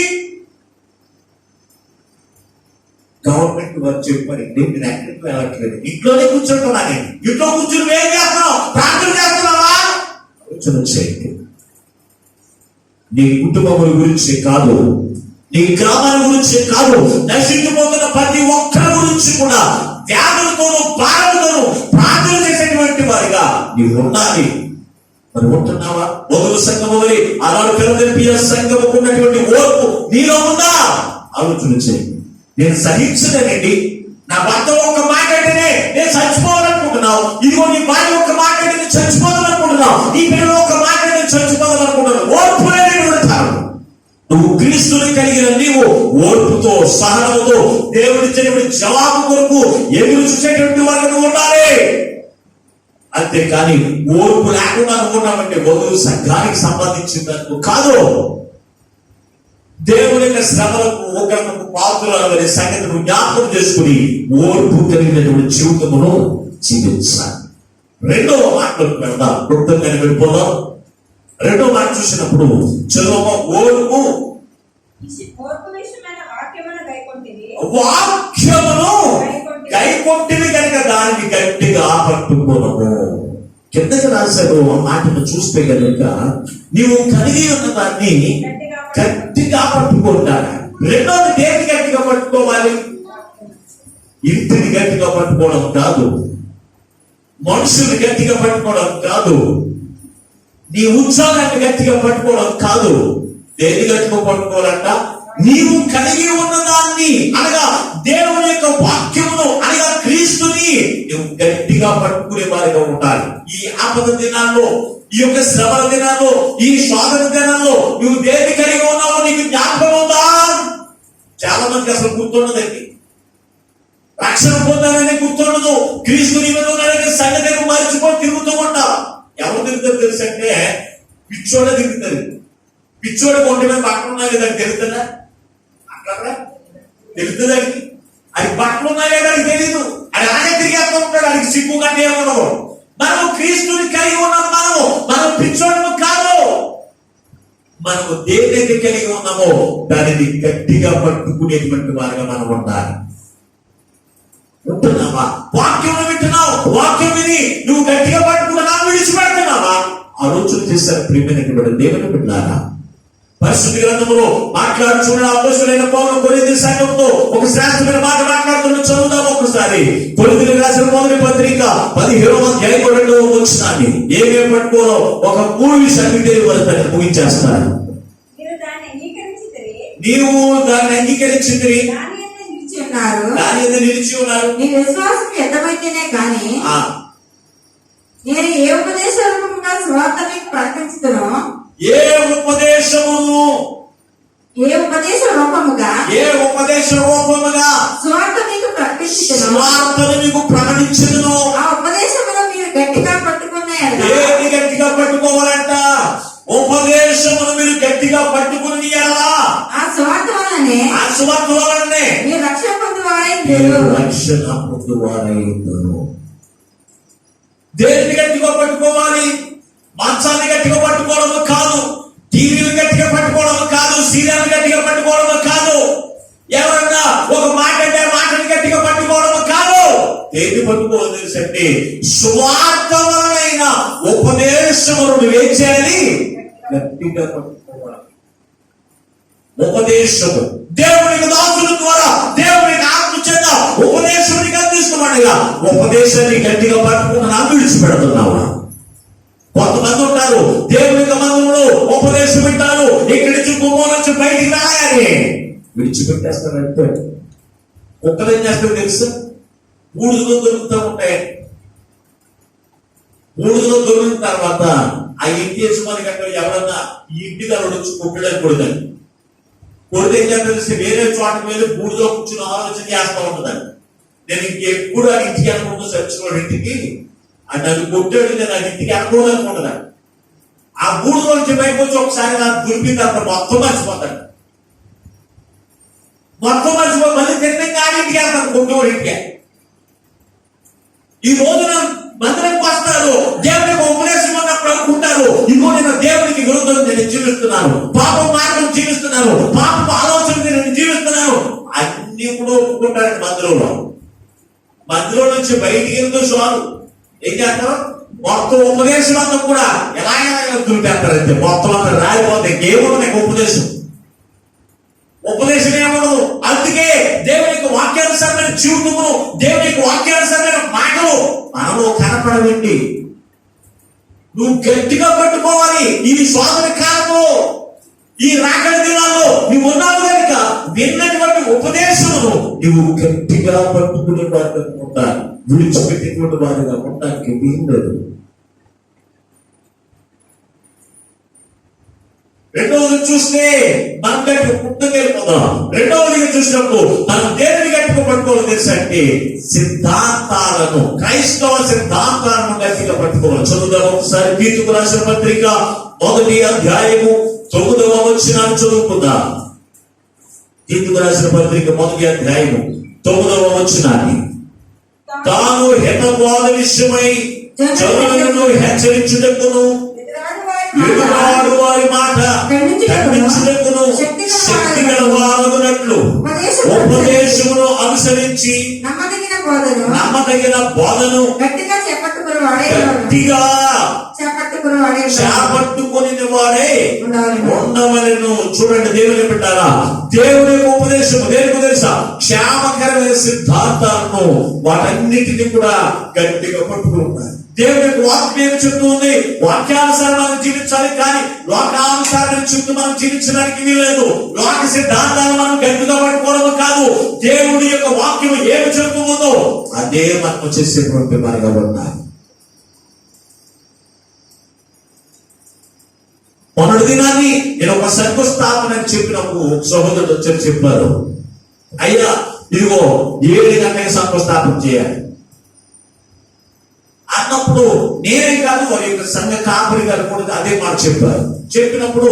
గవర్నమెంట్ వారు చెప్పారు, నేను ఎక్కడికి వెళ్ళట్లేదు, ఇంట్లోనే కూర్చుంటున్నా. నేను ఇంట్లో కూర్చుని ఏం చేస్తున్నావు? ప్రార్థన చేస్తున్నావా? ఆలోచన చేయండి. నీ కుటుంబం గురించి కాదు, నీ గ్రామాల గురించి కాదు, నశించిపోతున్న ప్రతి ఒక్కరి గురించి కూడా వ్యాధులతోనూ బాధలతోనూ ప్రార్థన చేసేటువంటి వారిగా నీవు ఉండాలి. మరి ఉంటున్నావా? మొదలు సంఘము వరి అలాంటి పిల్లల సంఘము ఉన్నటువంటి ఓర్పు నీలో ఉందా? ఆలోచన చేయండి. నేను సహించలేనండి, నా భర్త ఒక్క మాట అంటేనే నేను చచ్చిపోవాలనుకుంటున్నావు, ఇదిగో నీ భార్య ఒక్క మాట అంటే నేను చచ్చిపోవాలనుకుంటున్నావు, నీ పిల్లలు ఒక్క మాట నేను చచ్చిపోవాలనుకుంటున్నావు. ఓర్పు లేనటువంటి కారణం. నువ్వు క్రీస్తుని కలిగిన నీవు ఓర్పుతో సహనముతో దేవుడిచ్చినటువంటి జవాబు కొరకు ఎదురు చూసేటువంటి వారికి ఉండాలి. అంతేకాని ఓర్పు లేకుండా అనుకున్నామంటే వధువు సంఘానికి సంబంధించినట్టు కాదు. దేవుని యొక్క శ్రమలకు ఉగ్రతకు పాత్రలనే సంగతిని జ్ఞాపకం చేసుకుని ఓర్పు కలిగినటువంటి జీవితమును జీవించాలి. రెండవ మాటలకు వెళ్దాం, క్లుప్తంగా వెళ్ళిపోదాం. రెండవ మాట చూసినప్పుడు చదువు ఓర్పు వాక్యమును గైకొంటివి కనుక దానిని గట్టిగా పట్టుకోనము. కిందకి రాశారు ఆ మాటను చూస్తే కనుక నీవు కలిగి ఉన్న దాన్ని గట్టిగా పట్టుకుంటాడు. రెండోది దేని గట్టిగా పట్టుకోవాలి? ఇంటిని గట్టిగా పట్టుకోవడం కాదు, మనుషుల్ని గట్టిగా పట్టుకోవడం కాదు, నీ ఉత్సాహాన్ని గట్టిగా పట్టుకోవడం కాదు. దేని గట్టిగా పట్టుకోవాలంట? నీవు కలిగి ఉన్న దాన్ని అనగా దేవుని యొక్క వాక్యమును అనగా క్రీస్తుని నువ్వు గట్టిగా పట్టుకునే వారిగా ఉండాలి. ఈ ఆపద దినాల్లో, ఈ యొక్క శ్రమల దినాల్లో, ఈ శోధన దినాల్లో నువ్వు దేని కలిగి ఉన్నావో నీకు జ్ఞాపకం ఉందా? చాలా మంది అసలు గుర్తుండదండి. రక్షణ పొందాలని గుర్తుండదు. క్రీస్తుని సంగతి మర్చిపోయి తిరుగుతూ ఉంటావు. ఎవరు తిరుగుతారు తెలుసంటే పిచ్చోడే తిరుగుతుంది. పిచ్చోడు కొండ మీద బట్టలు ఉన్నాయి కదా తెలుస్తుందా? అట్లా తెలుస్తుందండి. అది బట్టలు ఉన్నాయి కదా అది తెలీదు. అది అలాగే తిరిగేస్తూ ఉంటాడు. అది సిగ్గు కట్టే ఏమన్నావు. మనము క్రీస్తుని కలిగి ఉన్నాము. మనం పిచ్చోడము కాదు. మనము దేనైతే కలిగి ఉన్నామో దానిని గట్టిగా పట్టుకునేటువంటి వారిగా మనం ఉండాలి. ఉంటున్నావా? వాక్యం వింటున్నావు, వాక్యం విని నువ్వు గట్టిగా పట్టుకున్నావు, విడిచిపెడుతున్నావా? ఆలోచన చేశారు ప్రియమైనటువంటి దేవుని బిడ్డలారా. పరిశుద్ధ గ్రంథములో మాట్లాడుచున్న అపోస్తలుడైన పౌలు కొరింథీ సంఘంతో ఒక శ్రేష్టమైన మాట మాట్లాడుతున్న చదువుదాం ఒకసారి. కొరింథీయులకు రాసిన మొదటి పత్రిక 17వ అధ్యాయం 2వ వచనాన్ని ఏమేమి పట్టుకోలో ఒక 3 విషయాలు వరకు ముగించేస్తాను. నీవు దాన్ని అంగీకరించింది, దాని మీద నిలిచి ఉన్నారు. నీ విశ్వాసం ఎంతమైతేనే కానీ నేను ఏ ఉపదేశాత్మకంగా సువార్త మీకు ప్రకటించుతున్నో, ఏ ఉపదేశమును ఏ ఉపదేశ రూపముగా సువార్త మీకు ప్రకటించుదునో స్వార్థను మీకు ప్రకటించుదును. ఆ ఉపదేశమును మీరు గట్టిగా పట్టుకున్నాయట. ఏది గట్టిగా పట్టుకోవాలంట? ఉపదేశమును మీరు గట్టిగా పట్టుకుని ఎలా? ఆ సువార్త వలనే ఆ సువార్త వలనే మీరు రక్షణ మీరు రక్షణ పొందువారైందురు. దేన్ని గట్టిగా పట్టుకోవాలి? మంచాన్ని గట్టిగా పట్టుకోవడం కాదు, టీవీలు గట్టిగా పట్టుకోవడం కాదు, సీరియల్ గట్టిగా పట్టుకోవడం కాదు, ఎవరన్నా ఒక మాట అంటే మాటని గట్టిగా పట్టుకోవడం కాదు. దేన్ని పట్టుకోవాలి తెలుసండి? స్వార్థ వలనైన ఉపదేశమును ఏం చేయాలి? గట్టిగా పట్టుకోవాలి. ఉపదేశము దేవునికి దాసుల ద్వారా దేవునికి ఆత్మ చేత ఉపదేశానికి అందిస్తున్నాడుగా. ఉపదేశాన్ని గట్టిగా పట్టుకున్నా విడిచిపెడుతున్నావా? కొంతమంది ఉంటారు దేవునికి మందిరంలో ఉపదేశం వింటారు, ఇక్కడి నుంచి గుమ్మం నుంచి బయటికి రాయాలి విడిచిపెట్టేస్తారంటే కుక్కలు ఏం చేస్తారో తెలుసు? బూడిదలో దొరుకుతూ ఉంటాయి. బూడిదలో దొరికిన తర్వాత ఆ ఇంటి యజమాని కంటే ఎవరన్నా ఈ ఇంటి గారు వచ్చి కుక్కడానికి కొడుతుంది. కొడితే ఏం చేస్తారు? వేరే చోట మీద బూడిలో కూర్చుని ఆలోచన చేస్తూ ఉంటుందండి. నేను ఇంకెప్పుడు ఆ ఇంటికి అనుకుంటూ చచ్చిపోయాడు ఇంటికి అంటే అది కొట్టాడు, నేను ఆ ఇంటికి అనుకోవాలనుకుంటున్నాను. ఆ బూడిలో నుంచి బయటకు వచ్చి ఒకసారి నాకు దురిపింది అప్పుడు మొత్తం మర్చిపోతాడు. మొత్తం మర్చిపోయి మళ్ళీ తిన్నగా ఆ ఇంటికి వెళ్తాను కొట్టేవాడు ఇంటికి. ఈ రోజున మందిరానికి వస్తారు, దేవునికి ఉపదేశం అన్నప్పుడు అనుకుంటారు ఇదిగో నేను దేవునికి విరుద్ధంగా నేను జీవిస్తున్నాను, పాప మార్గం జీవిస్తున్నాను, పాప ఆలోచన నేను జీవిస్తున్నాను అన్ని కూడా ఒప్పుకుంటారు. మందిరంలో నుంచి బయటికి వెళ్తూ చాలు ఏం చేస్తారు? మొత్తం ఉపదేశం అంతా కూడా ఎలాగైనా దురిపేస్తారంటే మొత్తం అంతా రాయిపోతే ఏముంది ఉపదేశం? ఉపదేశం ఏమడదు. అందుకే దేవునికి వాక్యానుసారమైన జీవితమును, దేవునికి వాక్యానుసారమైన మాటలు మనలో కనపడవండి. నువ్వు గట్టిగా పట్టుకోవాలి. ఇది శోధన కాలము, ఈ రాకడ దినాల్లో నువ్వు ఉన్నావు కనుక విన్నటువంటి ఉపదేశమును నువ్వు గట్టిగా పట్టుకునే వారిగా ఉంటాను, విడిచిపెట్టేటువంటి వారిగా ఉండడానికి వీల్లేదు. రెండవది చూస్తే మనం గట్టి పుట్టుకెళ్ళిపోదాం. రెండవదిగా చూసినప్పుడు మనం దేనిని గట్టిగా పట్టుకోవాలి తెలుసంటే సిద్ధాంతాలను, క్రైస్తవ సిద్ధాంతాలను గట్టిగా పట్టుకోవాలి. చదువుదాం ఒకసారి తీతుకు రాసిన పత్రిక 1వ అధ్యాయము 9వ వచనాన్ని చదువుకుందాం. తీతుకు రాసిన పత్రిక 1వ అధ్యాయము 9వ వచనాన్ని. తాను హితబోధ విషయమై జనులను హెచ్చరించుటకును ఎదురాడు వారి మాట ఖండించుటకును శక్తి గల వారగునట్లు ఉపదేశమును అనుసరించి నమ్మదగిన బోధను గట్టిగా చేపట్టుకుని వాడే ఉండవలను. చూడండి, దేవుని పెట్టారా? దేవుని యొక్క ఉపదేశం దేనికి తెలుసా? క్షేమకరమైన సిద్ధాంతాలను వాటన్నిటిని కూడా గట్టిగా పట్టుకుంటారు. దేవుని యొక్క వాక్యం ఏమి చెప్తుంది? వాక్యానుసారం మనం జీవించాలి, కానీ లోకానుసారం చుట్టూ మనం జీవించడానికి వీలేదు. లోక సిద్ధాంతాలు మనం గట్టిగా పట్టుకోవడం కాదు, దేవుడి యొక్క వాక్యం ఏమి చెప్తుందో అదే మనం చేసేటువంటి మనగా ఉండాలి. మొన్నటి దినాన్ని నేను ఒక శంకుస్థాపన అని చెప్పినప్పుడు సహోదరుడు వచ్చి చెప్పారు, అయ్యా ఇదిగో 7 గంటలకు శంకుస్థాపన చేయాలి అన్నప్పుడు నేనే కాదు వారి యొక్క సంఘ కాపరి గారు కూడా అదే మాట చెప్పారు. చెప్పినప్పుడు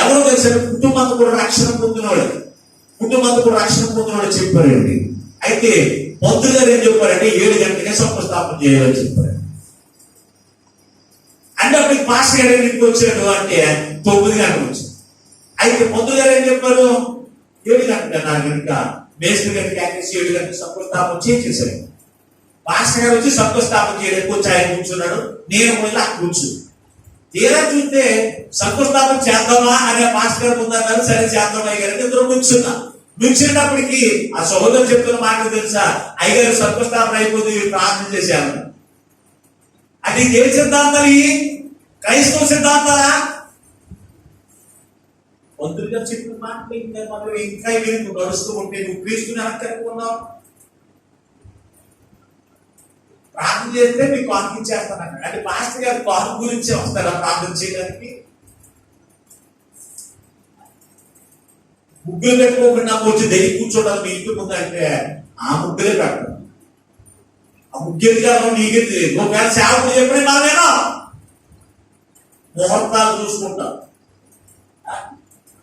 ఎవరో తెలిసిన కుటుంబంతో కూడా రక్షణ పొందినవాడు, కుటుంబంతో కూడా రక్షణ పొందినవాడు చెప్పారండి. అయితే మంత్రులు గారు ఏం చెప్పారంటే 7 గంటలకే శంకుస్థాపన చేయాలని చెప్పారు. అంటే అప్పుడు పాస్టర్ గారు ఇంటికి వచ్చాడు అంటే 9 గంటలకు వచ్చాడు. అయితే మంత్రులు గారు ఏం చెప్పారు? 7 గంటల నాకు ఇంకా మేస్త్రి గారికి 7 గంటలకు శంకుస్థాపన చేసేసాడు. పాస్టర్ గారు వచ్చి శంకుస్థాపన చేయడానికి వచ్చి ఆయన కూర్చున్నాడు, నేను వెళ్ళి అక్కడ కూర్చు. తీరా చూస్తే శంకుస్థాపన చేద్దామా అనే పాస్టర్ గారు ముందన్నారు. సరే చేద్దాం అయ్యారు, ఇద్దరు కూర్చున్నా. కూర్చున్నప్పటికీ ఆ సహోదరు చెప్తున్న మాట తెలుసా? అయ్యగారు శంకుస్థాపన అయిపోతే ప్రార్థన చేశాను. అది ఏ సిద్ధాంతాలు? క్రైస్తవ సిద్ధాంతాలా? మంత్రులుగా చెప్పిన మాట ఇంకా నువ్వు నడుస్తూ ఉంటే నువ్వు క్రీస్తుని అనుకున్నావు. ప్రార్థన చేస్తే మీకు కాన్ఫిచ్చేస్తాను అంటే పాస్టర్ గారు కాన్ గురించే వస్తారా ప్రార్థన చేయడానికి? ముగ్గులు పెట్టుకోకుండా నాకు వచ్చి దెయ్యి కూర్చోవడం మీ ఇంటి ముందు అంటే ఆ ముగ్గులే పెట్టడం. ఆ ముగ్గురు కాదు నీకు తెలియదు. ఒకవేళ సేవకులు ఎప్పుడైనా నాదేనా ముహూర్తాలు చూసుకుంటా,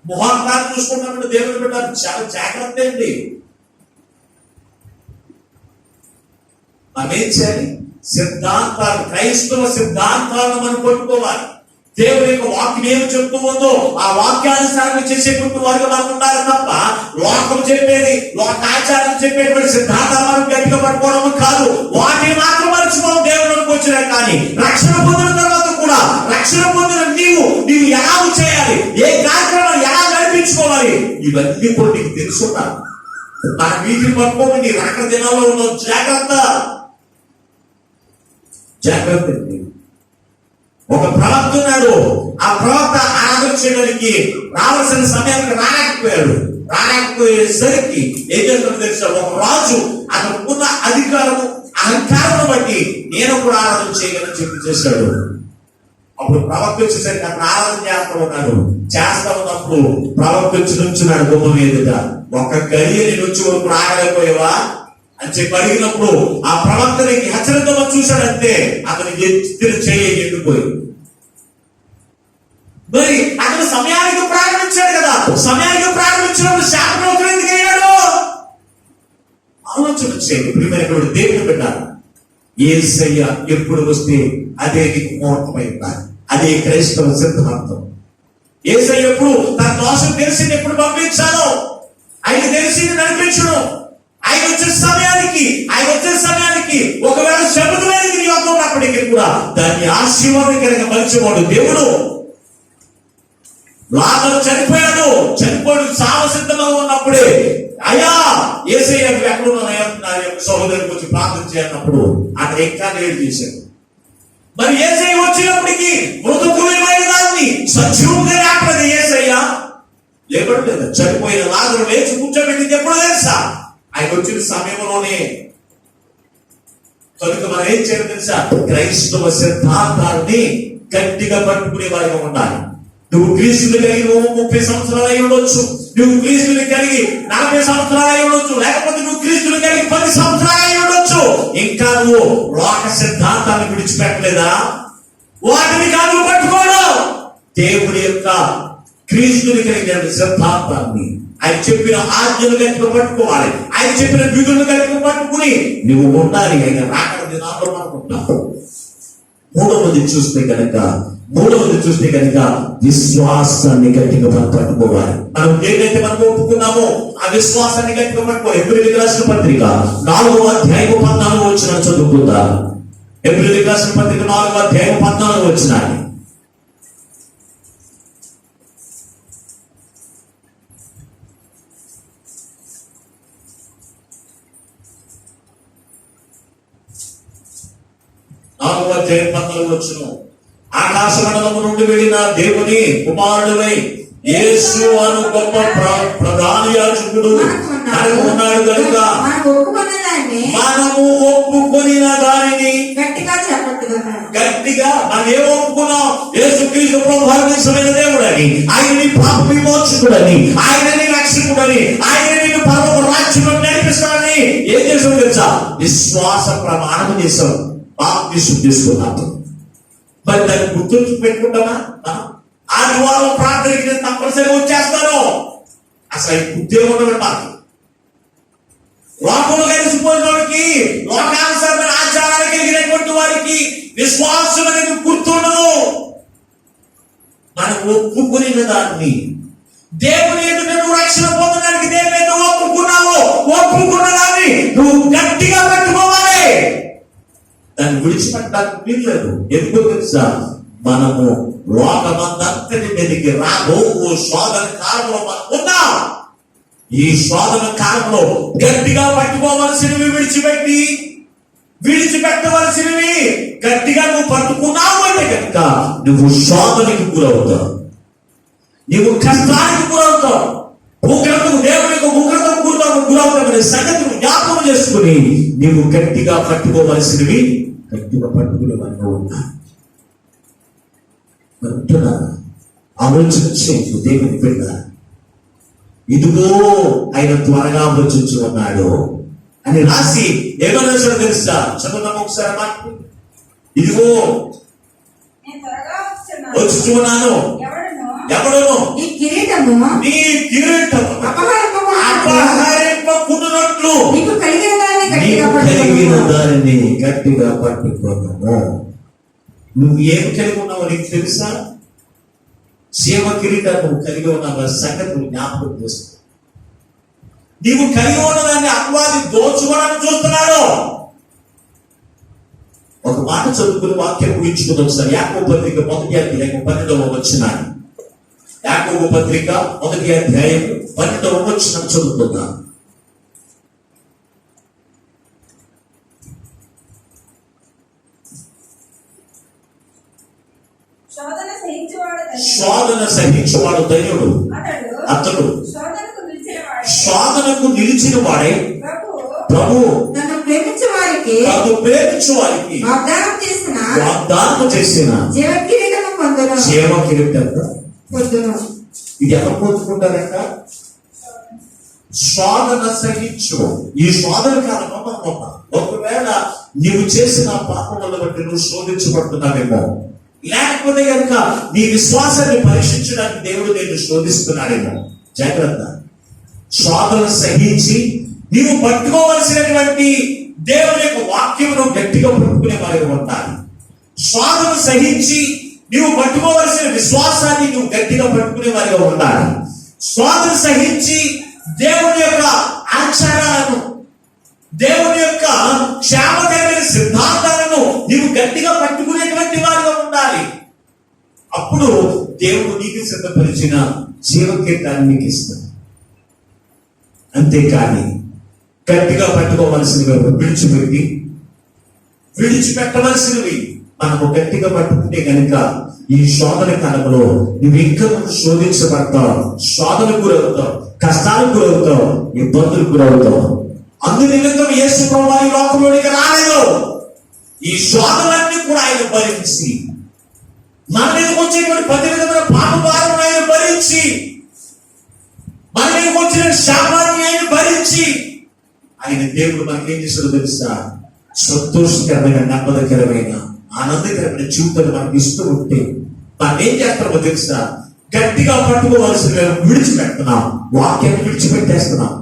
ముహూర్తాలు చూసుకుంటామంటే దేవుడు పెట్టారు. చాలా జాగ్రత్త అండి. మనం ఏం చేయాలి? సిద్ధాంతాలు, క్రైస్తవ సిద్ధాంతాలను మనం పట్టుకోవాలి. దేవుని యొక్క వాక్యం ఏమి చెప్తూ ఉందో ఆ వాక్యానుసారం చేసేటువంటి వారికి మనం ఉండాలి తప్ప లోకం చెప్పేది, లోకాచారం చెప్పేటువంటి సిద్ధాంతాలు మనం గట్టిగా పట్టుకోవడం కాదు. వాటిని మాత్రం మర్చిపోవడం దేవుడికి వచ్చినా. కానీ రక్షణ పొందిన తర్వాత కూడా రక్షణ పొందిన నీవు ఎలా చేయాలి, ఏ కార్యక్రమాలు ఎలా నడిపించుకోవాలి, ఇవన్నీ కూడా నీకు తెలుసున్నాను. నా వీటిని పట్టుకోమని నీ రకర దినాల్లో ఉన్న జాగ్రత్త జాగ్రత్త. ఒక ప్రవక్త ఉన్నాడు. ఆ ప్రవక్త ఆరాధన చేయడానికి రావాల్సిన సమయానికి రాలేకపోయేసరికి ఏం చేస్తాడో తెలుసా? ఒక రాజు అతనుకున్న అధికారము అహంకారం బట్టి నేను కూడా ఆరాధన చేయగలని చెప్పి చేశాడు. అప్పుడు ప్రవక్త వచ్చేసరికి అతను ఆరాధన చేస్తా ఉన్నప్పుడు ప్రవక్త వచ్చి నుంచున్నాడు గుమ్మ మీదుగా. ఒక గడియ నేను వచ్చి వరకు రాగలేకపోయావా అని చెప్పి అడిగినప్పుడు ఆ ప్రవక్తని హెచ్చరికతో చూశాడంటే అతనికి చేయి ఎండిపోయి. మరి అతను సమయానికి ప్రారంభించాడు కదా, సమయానికి ప్రారంభించినప్పుడు శాపం ఎందుకు అయ్యాడు? ఆలోచన చేయండి ప్రియమైనటువంటి దేవుని బిడ్డ. యేసయ్య ఎప్పుడు వస్తే అదే నీకు ముహూర్తమై ఉండాలి. అదే క్రైస్తవ సిద్ధాంతం. యేసయ్య ఎప్పుడు తన దోషం తెలిసింది ఎప్పుడు పంపించాలో ఆయన తెలిసింది నడిపించడం. ఆయన వచ్చే సమయానికి ఒకవేళ శబ్దమైన యోగం ఉన్నప్పటికీ కూడా దాన్ని ఆశీర్వాదకరంగా మలిచేవాడు దేవుడు. లాజరు చనిపోయాడు చావ సిద్ధంగా ఉన్నప్పుడే అయ్యా యేసయ్య ఎక్కడున్నాయో నా యొక్క సహోదరుడికి వచ్చి ప్రార్థన చేయనప్పుడు అక్కడ ఇంకా లేట్ చేశాడు. మరి యేసయ్య వచ్చినప్పటికీ మృతకులమైన దాన్ని సజీవంగా లేపలేదు యేసయ్య. లేపట్లేదు. చనిపోయిన లాజరు లేచి కూర్చోబెట్టింది ఎప్పుడు తెలుసా? ఆయన వచ్చిన సమయంలోనే. కనుక మనం ఏం చేయాలి తెలుసా? క్రైస్తవ సిద్ధాంతాన్ని గట్టిగా పట్టుకునే వారిగా ఉండాలి. నువ్వు క్రీస్తుని కలిగి 30 సంవత్సరాలు అయి ఉండొచ్చు, నువ్వు క్రీస్తుని కలిగి 40 సంవత్సరాలు అయి ఉండొచ్చు, లేకపోతే నువ్వు క్రీస్తుని కలిగి 10 సంవత్సరాలు అయి ఉండొచ్చు. ఇంకా నువ్వు లోక సిద్ధాంతాన్ని విడిచిపెట్టలేదా? వాటిని కాదు పట్టుకోవడం. దేవుడి యొక్క క్రీస్తుని కలిగిన సిద్ధాంతాన్ని, ఆయన చెప్పిన ఆజ్ఞలు గట్టిగా పట్టుకోవాలి. ఆయన చెప్పిన విధులను గట్టిగా పట్టుకుని నువ్వు ఉండాలి. ఆయన రాకడ దినాల్లో మనం ఉంటాం. మూడవది చూస్తే కనుక విశ్వాసాన్ని గట్టిగా మనం పట్టుకోవాలి. మనం ఏదైతే మనం ఒప్పుకున్నామో ఆ విశ్వాసాన్ని గట్టిగా పట్టుకోవాలి. ఎబ్రియులకు రాసిన పత్రిక 4వ అధ్యాయం 14వ వచనం చదువుకుందా? ఎబ్రియులకు రాసిన పత్రిక 4వ అధ్యాయం 14వ వచనాన్ని. ఆకాశమండలము నుండి వెళ్ళిన దేవుని కుమారుడువై యేసు అను గొప్ప ప్రధాన యాజకుడు మనకు ఉన్నాడు కనుక మనము ఒప్పుకొనిన దానిని గట్టిగా మనం ఏం ఒప్పుకున్నాం? యేసుక్రీస్తు ప్రభువైన దేవుడని, ఆయనని పాప విమోచకుడని, ఆయనని రక్షకుడని, ఆయనని పరమ రాజ్యంలో నడిపిస్తాడని ఏం చేసాం తెలుసా? విశ్వాస ప్రమాణం చేసాం. బాప్తిసం తీసుకున్నాము. మరి దాన్ని గుర్తుంచి పెట్టుకుంటామా? ఆదివారం ప్రార్థనకి తప్పనిసరిగా వచ్చేస్తాను. అసలు ఈ ఉద్యోగం ఉండదు. మాకు లోకంలో కలిసిపోయిన వాడికి, లోకానుసారమైన ఆచారాలు కలిగినటువంటి వారికి విశ్వాసం అనేది గుర్తుండదు. మనం ఒప్పుకునే దాన్ని దేవుని ఎదుట నువ్వు రక్షణ పొందడానికి దేవుని ఒప్పుకున్న దాన్ని నువ్వు గట్టిగా పెట్టుకోవాలి. దాన్ని విడిచిపెట్టడానికి వీల్లేదు. ఎందుకో తెలుసా? మనము లోకమంతటి మీదకి రాబో శోధన కాలంలో మనం ఉన్నాం. ఈ శోధన కాలంలో గట్టిగా పట్టుకోవలసినవి విడిచిపెట్టవలసినవి గట్టిగా నువ్వు పట్టుకున్నావు అంటే కనుక నువ్వు శోధనకి గురవుతావు, నువ్వు కష్టానికి గురవుతావు, దేవుని యొక్క ఉగ్రతకు గురవుతామనే సంగతిని జ్ఞాపకం చేసుకుని నీవు గట్టిగా పట్టుకోవలసినవి గట్టిగా పట్టుకునే వారిగా ఉన్నా. ఆలోచన చేయకు దేవుని బిడ్డ. ఇదిగో ఆయన త్వరగా వచ్చుచు ఉన్నాడు అని రాసి ఏమన్నా తెలుసా? చదువుతాం ఒకసారి మాట. ఇదిగో నేను త్వరగా వచ్చుచు ఉన్నాను, ఎవడును నీ కిరీటము అపహరింపకున్నట్లు నీకు కలిగిన దానిని గట్టిగా పట్టుకోను. నువ్వు ఏం కలిగి ఉన్నావో నీకు తెలుసా? సేవ కిరీటం నువ్వు కలిగి ఉన్నావు సంగతి నువ్వు జ్ఞాపకం చేస్తావు. నీవు కలిగి ఉన్నదాన్ని అపవాది దోచుకోవడానికి చూస్తున్నాడు. ఒక మాట చదువుకుని వాక్యం ఊహించుకుని ఒకసారి యాకోబు పత్రిక 1వ అధ్యాయం 12వ వచనం. యాకోబు పత్రిక 1వ అధ్యాయం 12వ వచనం చదువుకుందాం. శోధన సహించువాడు ధన్యుడు, అతడు శోధనకు నిలిచిన వాడే ప్రభు నన్ను ప్రేమించే వారికి వాగ్దానం చేసిన జీవ కిరీటము పొందును. జీవ కిరీటం పొందును. ఇది ఎలా పొందుకుంటారంట? శోధన సహించు. ఈ శోధన కాలంలో మనం ఒకవేళ నీవు చేసిన పాపములను బట్టి నువ్వు శోధించబడుతున్నావేమో, లేకపోతే కనుక నీ విశ్వాసాన్ని పరీక్షించడానికి దేవుడు నేను శోధిస్తున్నాడేమో, జాగ్రత్త. శోధన సహించి నీవు పట్టుకోవలసినటువంటి దేవుని యొక్క వాక్యమును గట్టిగా పట్టుకునే వారిగా ఉండాలి. శోధన సహించి నీవు పట్టుకోవలసిన విశ్వాసాన్ని నువ్వు గట్టిగా పట్టుకునే వారిగా ఉండాలి. శోధన సహించి దేవుని యొక్క ఆచారాలను, దేవుని యొక్క క్షేమకరమైన సిద్ధాంతాలను నీవు గట్టిగా పట్టుకునేటువంటి వారిగా ఉండాలి. అప్పుడు దేవుడు నీకు సిద్ధపరిచిన జీవకీర్తాన్ని నీకు ఇస్తాడు. అంతేకాని గట్టిగా పట్టుకోవలసినవి విడిచిపెట్టవలసినవి మనము గట్టిగా పట్టుకుంటే కనుక ఈ శోధన కాలంలో నువ్వు ఇంకా శోధించబడతావు, శోధనకు గురవుతావు, కష్టాలకు గురవుతావు, ఇబ్బందులకు గురవుతావు. అందు నిమిత్తం యేసు ప్రభువు ఈ లోకంలోనికి రాలేదు. ఈ శోధనలన్నీ కూడా ఆయన భరించి, మన మీదకి వచ్చేటువంటి 10 విధమైన పాప భారం ఆయన భరించి, మన మీదకి వచ్చిన శాపాన్ని ఆయన భరించి, ఆయన దేవుడు మనకి ఏం చేస్తాడో తెలుసా? సంతోషకరమైన, నెమ్మదికరమైన, ఆనందకరమైన జీవితాన్ని మనకి ఇస్తూ ఉంటే మనం ఏం చేస్తామో తెలుసా? గట్టిగా పట్టుకోవాల్సిన విడిచిపెడుతున్నాం, వాక్యాన్ని విడిచిపెట్టేస్తున్నాం,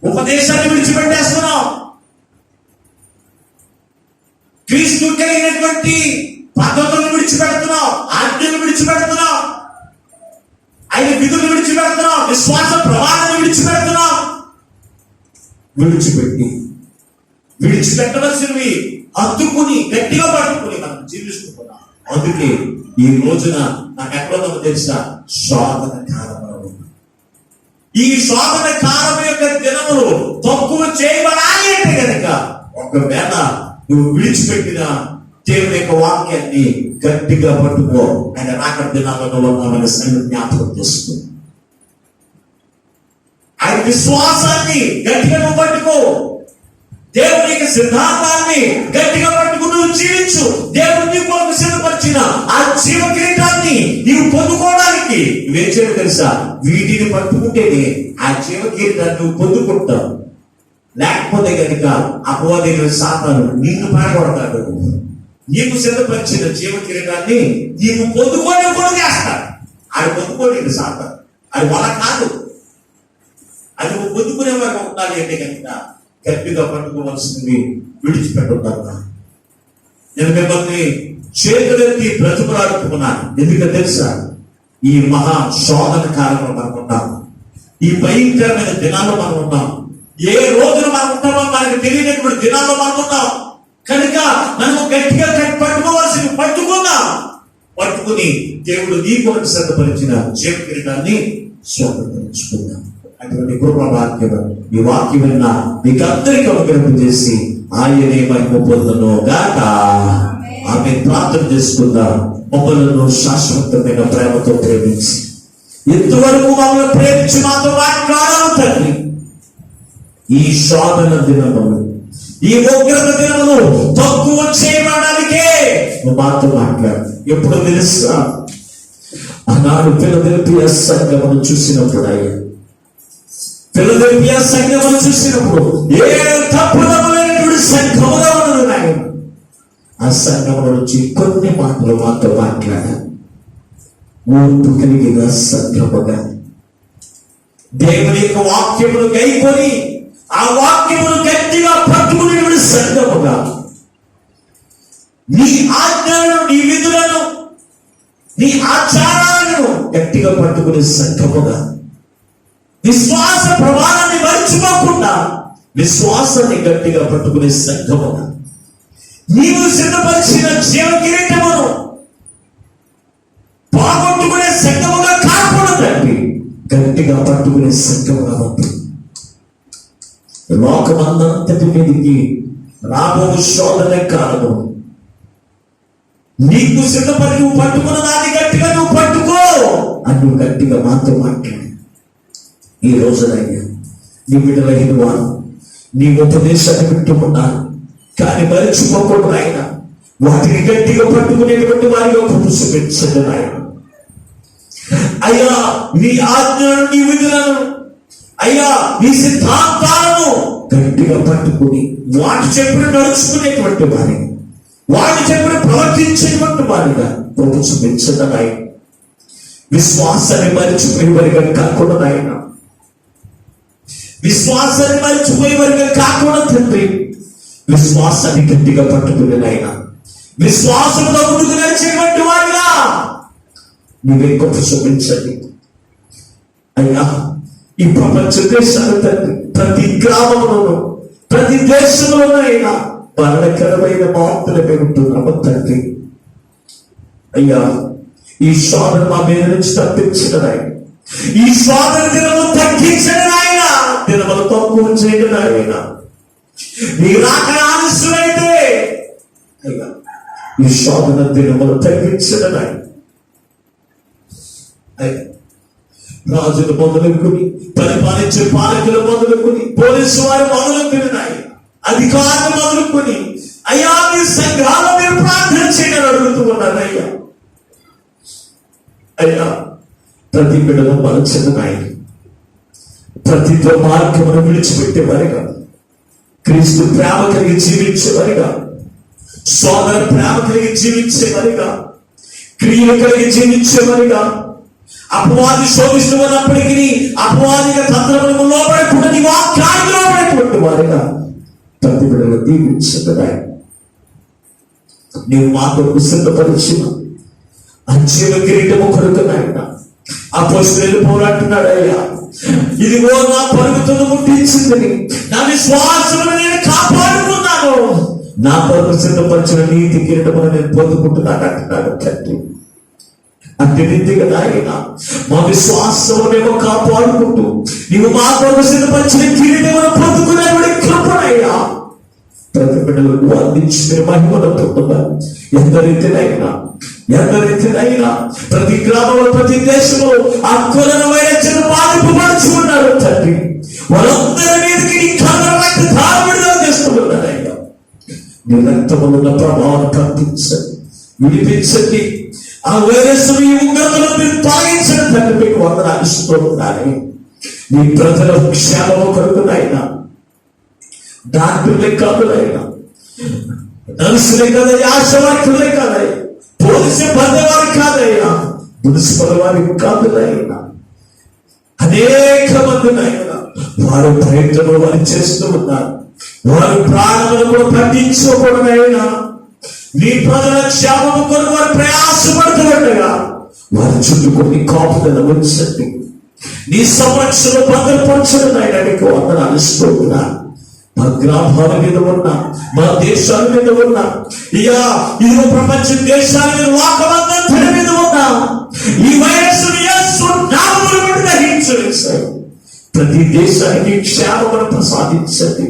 ఉపదేశాన్ని విడిచిపెట్టేస్తున్నాం, క్రీస్తు కలిగినటువంటి పద్ధతులను విడిచిపెడుతున్నాం, ఆజ్ఞలు విడిచిపెడుతున్నాం, ఆయన విధులు విడిచిపెడుతున్నాం, విశ్వాస ప్రమాణాన్ని విడిచిపెడుతున్నాం. విడిచిపెట్టవలసినవి అద్దుకుని గట్టిగా పట్టుకుని మనం జీవిస్తున్నాం. అందుకే ఈ రోజున నాకు ఎక్కడో తెలుసా? శోధన కాలంలో ఉంది. ఈ శోధన కాలం యొక్క దినములు తక్కువ చేయబడాలి అంటే కనుక ఒకవేళ నువ్వు విడిచిపెట్టిన దేవుని యొక్క వాక్యాన్ని గట్టిగా పట్టుకో. ఆయన రాకడ దినాలలో ఉన్నామని సంగతి జ్ఞాపకం చేసుకో. ఆయన విశ్వాసాన్ని గట్టిగా నువ్వు పట్టుకో. దేవుని యొక్క సిద్ధాంతాన్ని గట్టిగా పట్టుకుని నువ్వు జీవించు. దేవుడు నీ కొరకు సిద్ధపరిచిన ఆ జీవ కిరీటాన్ని నీవు పొందుకోవడానికి నువ్వేం చేయాలి తెలుసా? వీటిని పట్టుకుంటేనే ఆ జీవ కిరీటాన్ని నువ్వు పొందుకుంటావు. లేకపోతే కనుక అపవాదైన సాతాను నిన్ను పాడగొడతాడు. నీకు సిద్ధపరిచిన జీవ కిరీటాన్ని నీకు పొందుకొని కూడా చేస్తాడు. అది పొందుకోలేదు సాతాను, అది వాళ్ళ కాదు. అది నువ్వు పొందుకునేవారు ఉండాలి అంటే కనుక గట్టిగా పట్టుకోవాల్సింది విడిచిపెట్టుకుంటా. నేను మిమ్మల్ని చేతులెత్తి బ్రతుకులాడుతున్నాను. ఎందుకంటే తెలుసా? ఈ మహా శోధన కాలంలో మనం ఉన్నాం. ఈ భయంకరమైన దినాల్లో మనం ఉన్నాం. ఏ రోజున మనం ఉంటామో మనకు తెలియనటువంటి దినాల్లో మనం ఉన్నాం. కనుక మనము గట్టిగా పట్టుకోవాల్సింది పట్టుకుని దేవుడు నీ కొరకు సిద్ధపరిచిన జీవ కిరీటాన్ని స్వతంత్రించుకుందాం. అటువంటి కృపవాక్యం ఈ వాక్యం విన్న మీకు అందరికీ అనుగ్రహం చేసి ఆయనే మహిమ పొందును గాక. ఆమె ప్రార్థన చేసుకుందాం. మమ్మలను శాశ్వతమైన ప్రేమతో ప్రేమించి ఇంతవరకు మమ్మల్ని ప్రేమించి మాతో మాట్లాడాలి తండ్రి. ఈ శోధన దినములు, ఈ ఉగ్రత దినములు తక్కువ చేయడానికే మాతో మాట్లాడు. ఎప్పుడు తెలుసా? ఆనాడు ఫిలదెల్ఫియా సంఘమును చూసినప్పుడు అయ్యా ఫిలదెల్ఫియా సంఘమును చూసినప్పుడు ఏ తప్పుదము లేనటువంటి సంఘముగా ఉన్నది నాయన. ఆ సంఘముల నుంచి కొన్ని మాటలు మాతో మాట్లాడాలి. ఓర్పు కలిగిన సంఘముగా దేవుని యొక్క వాక్యమును గైకొని ఆ వాక్యమును గట్టిగా పట్టుకునే సంఘముగా నీ ఆజ్ఞలను, నీ విధులను, నీ ఆచారాలను గట్టిగా పట్టుకునే సంఘముగా విశ్వాస ప్రమాణాన్ని మర్చిపోకుండా విశ్వాసాన్ని గట్టిగా పట్టుకునే సంఘముగా నీవు సిద్ధపరిచిన జీవ కిరీటమును పోగొట్టుకునే సంఘముగా కాకూడదండి, గట్టిగా పట్టుకునే సంఘముగా ఉంటుంది. లోకమందంతటి మీదకి రాబో శోధన కాలము నీకు సిద్ధపడి నువ్వు పట్టుకున్న దాన్ని గట్టిగా నువ్వు పట్టుకో అని నువ్వు గట్టిగా మాతో మాట్లాడి ఈ రోజునయ్యా నీ బిడ్డలైన వారు నీ ఉపదేశాన్ని వింటున్నాను, కానీ మరిచిపోకూడదు ఆయన. వాటిని గట్టిగా పట్టుకునేటువంటి వారిగా చూపించండి ఆయన. అయ్యా నీ ఆజ్ఞలను, నీ విధులను, అయ్యా నీ సిద్ధాంతాలను గట్టిగా పట్టుకుని వాటి చెప్పిన నడుచుకునేటువంటి వారి, వాటి చెప్పిన ప్రవర్తించేటువంటి వారిగా చూపించండి ఆయన. విశ్వాసాన్ని మరిచిపోయే వారిగా కాకుండా ఆయన, విశ్వాసాన్ని మరిచిపోయే వారిగా కాకుండా తండ్రి, విశ్వాసాన్ని గట్టిగా పట్టుకునే ఆయన, విశ్వాసంలో ముందుకు నడిచేటువంటి వారిగా నీవే గొప్ప చూపించండి అయ్యా. ఈ ప్రపంచ దేశాలు తండ్రి ప్రతి గ్రామంలోనూ ప్రతి దేశంలోనూ అయినా మరణకరమైన మార్పులు పెరుగుతున్నాము తండ్రి. అయ్యా ఈ శోధన మా మీద నుంచి తప్పించడం ఆయన, ఈ శోధన దినము తగ్గించడం ఆయన, దినములు తక్కువ చేయడం ఆయన. నీ రాకడ ఆలస్యమైతే అయ్యా ఈ శోధన దినములు తగ్గించడం ఆయన. రాజులు మొదలుకొని, పరిపాలించే పాలకులు మొదలుకొని, పోలీసు వారు మొదలుకొని, అధికారులు మొదలుకొని అయ్యా మీ సంఘాలు మీరు ప్రార్థన చేయడం అడుగుతూ ఉన్నారు అయ్యా. అయ్యా ప్రతి బిడ్డను మలచిన నాయన, ప్రతి దుర్మార్గమును విడిచిపెట్టేవారిగా, క్రీస్తు ప్రేమ కలిగి జీవించేవారిగా, సోదర ప్రేమ కలిగి జీవించేవారిగా, క్రియలు కలిగి జీవించేవారిగా, అపవాది శోధిస్తూ ఉన్నప్పటికీ అపవాదిగా తంత్రములకు లోపడకుండా నీ వాక్యానికి లోపడేటువంటి వారిగా ప్రతి బిడ్డలు దీవించగా నీవు మా కొరకు సిద్ధపరిచిన అంజీవ కిరీటము కొరకు నాయన అపోస్తలులు పోరాడుతున్నాడు అయ్యా. ఇదిగో నా పరుగుతును ముట్టించిందని, నా విశ్వాసమును నేను కాపాడుకున్నాను, నా కొరకు సిద్ధపరిచిన నీతి కిరీటమును నేను పొందుకుంటున్నాను అంటున్నాడు తండ్రి. అంటే రీతిగా నాయన మా విశ్వాసమునేమో కాపాడుకుంటూ నీవు మా కొరకు సిద్ధపరిచిన కిరీటమును పొందుకునేవాడి కృపణయ్యా ప్రతి బిడ్డలకు అందించి మీరు మహిమను పొందుతున్నారు. ఎందరైతేనైనా ప్రతి గ్రామంలో ప్రతి దేశంలో అక్కులను వైరస్ను బాధింపబడుచు ఉన్నారు తండ్రి. వారందరి మీదకి నీ కళ్ళ ధారణ చేస్తున్నారయ్యా. నీ రక్తములున్న ప్రభావం కల్పించండి, విడిపించండి. ఆ వైరస్ ఈ ఉగ్రతను మీరు తొలగించండి తండ్రి. మీకు వందనాలు ఇస్తున్నారని నీ ప్రజల క్షేమము కలుగునైనా, డాక్టర్లే కాదులైనా, నర్సులే కాదయ్యా, ఆశవాక్యులే కాదయ్యా, పోలీసు బంధవారి కాదయ్యా, మున్సిపల్ వారికి కాదులైనా, అనేక మందినైనా వారు ప్రయత్నం వారు చేస్తూ ఉన్నారు. వారు ప్రాణములు కూడా పట్టించుకోకూడదైనా నీ ప్రజల క్షేమము కొరకు వారు ప్రయాసపడుతుండగా వారి చుట్టుకొని కాపుదల ఉంచండి. నీ సంరక్షణ భద్రపరచడం ఆయన నీకు వందనాలు ఇస్తున్నా. మా గ్రామాల మీద ఉన్న, మా దేశాల మీద ఉన్న, ఇక ఇదిగో ప్రపంచ దేశాల మీద, లోకమంతటి మీద ఉన్న ఈ వైరస్ గ్రహించలేదు. ప్రతి దేశానికి క్షేమమును ప్రసాదించండి,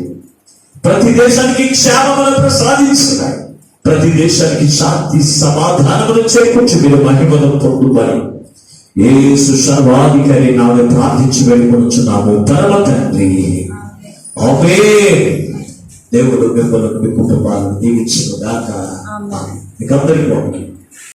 ప్రతి దేశానికి క్షేమమును ప్రసాదించినాయి, ప్రతి దేశానికి శాంతి సమాధానమును చేకూర్చి మీరు మహిమను పొందుమని యేసు సర్వాధికారి నామమున ప్రార్థించి వేడుకొనుచున్నాము పరమ తండ్రి. ఆమేన్. దేవుడు మిమ్మల్ని మీ కుటుంబాలను దీవించును గాక. మీకు అందరికీ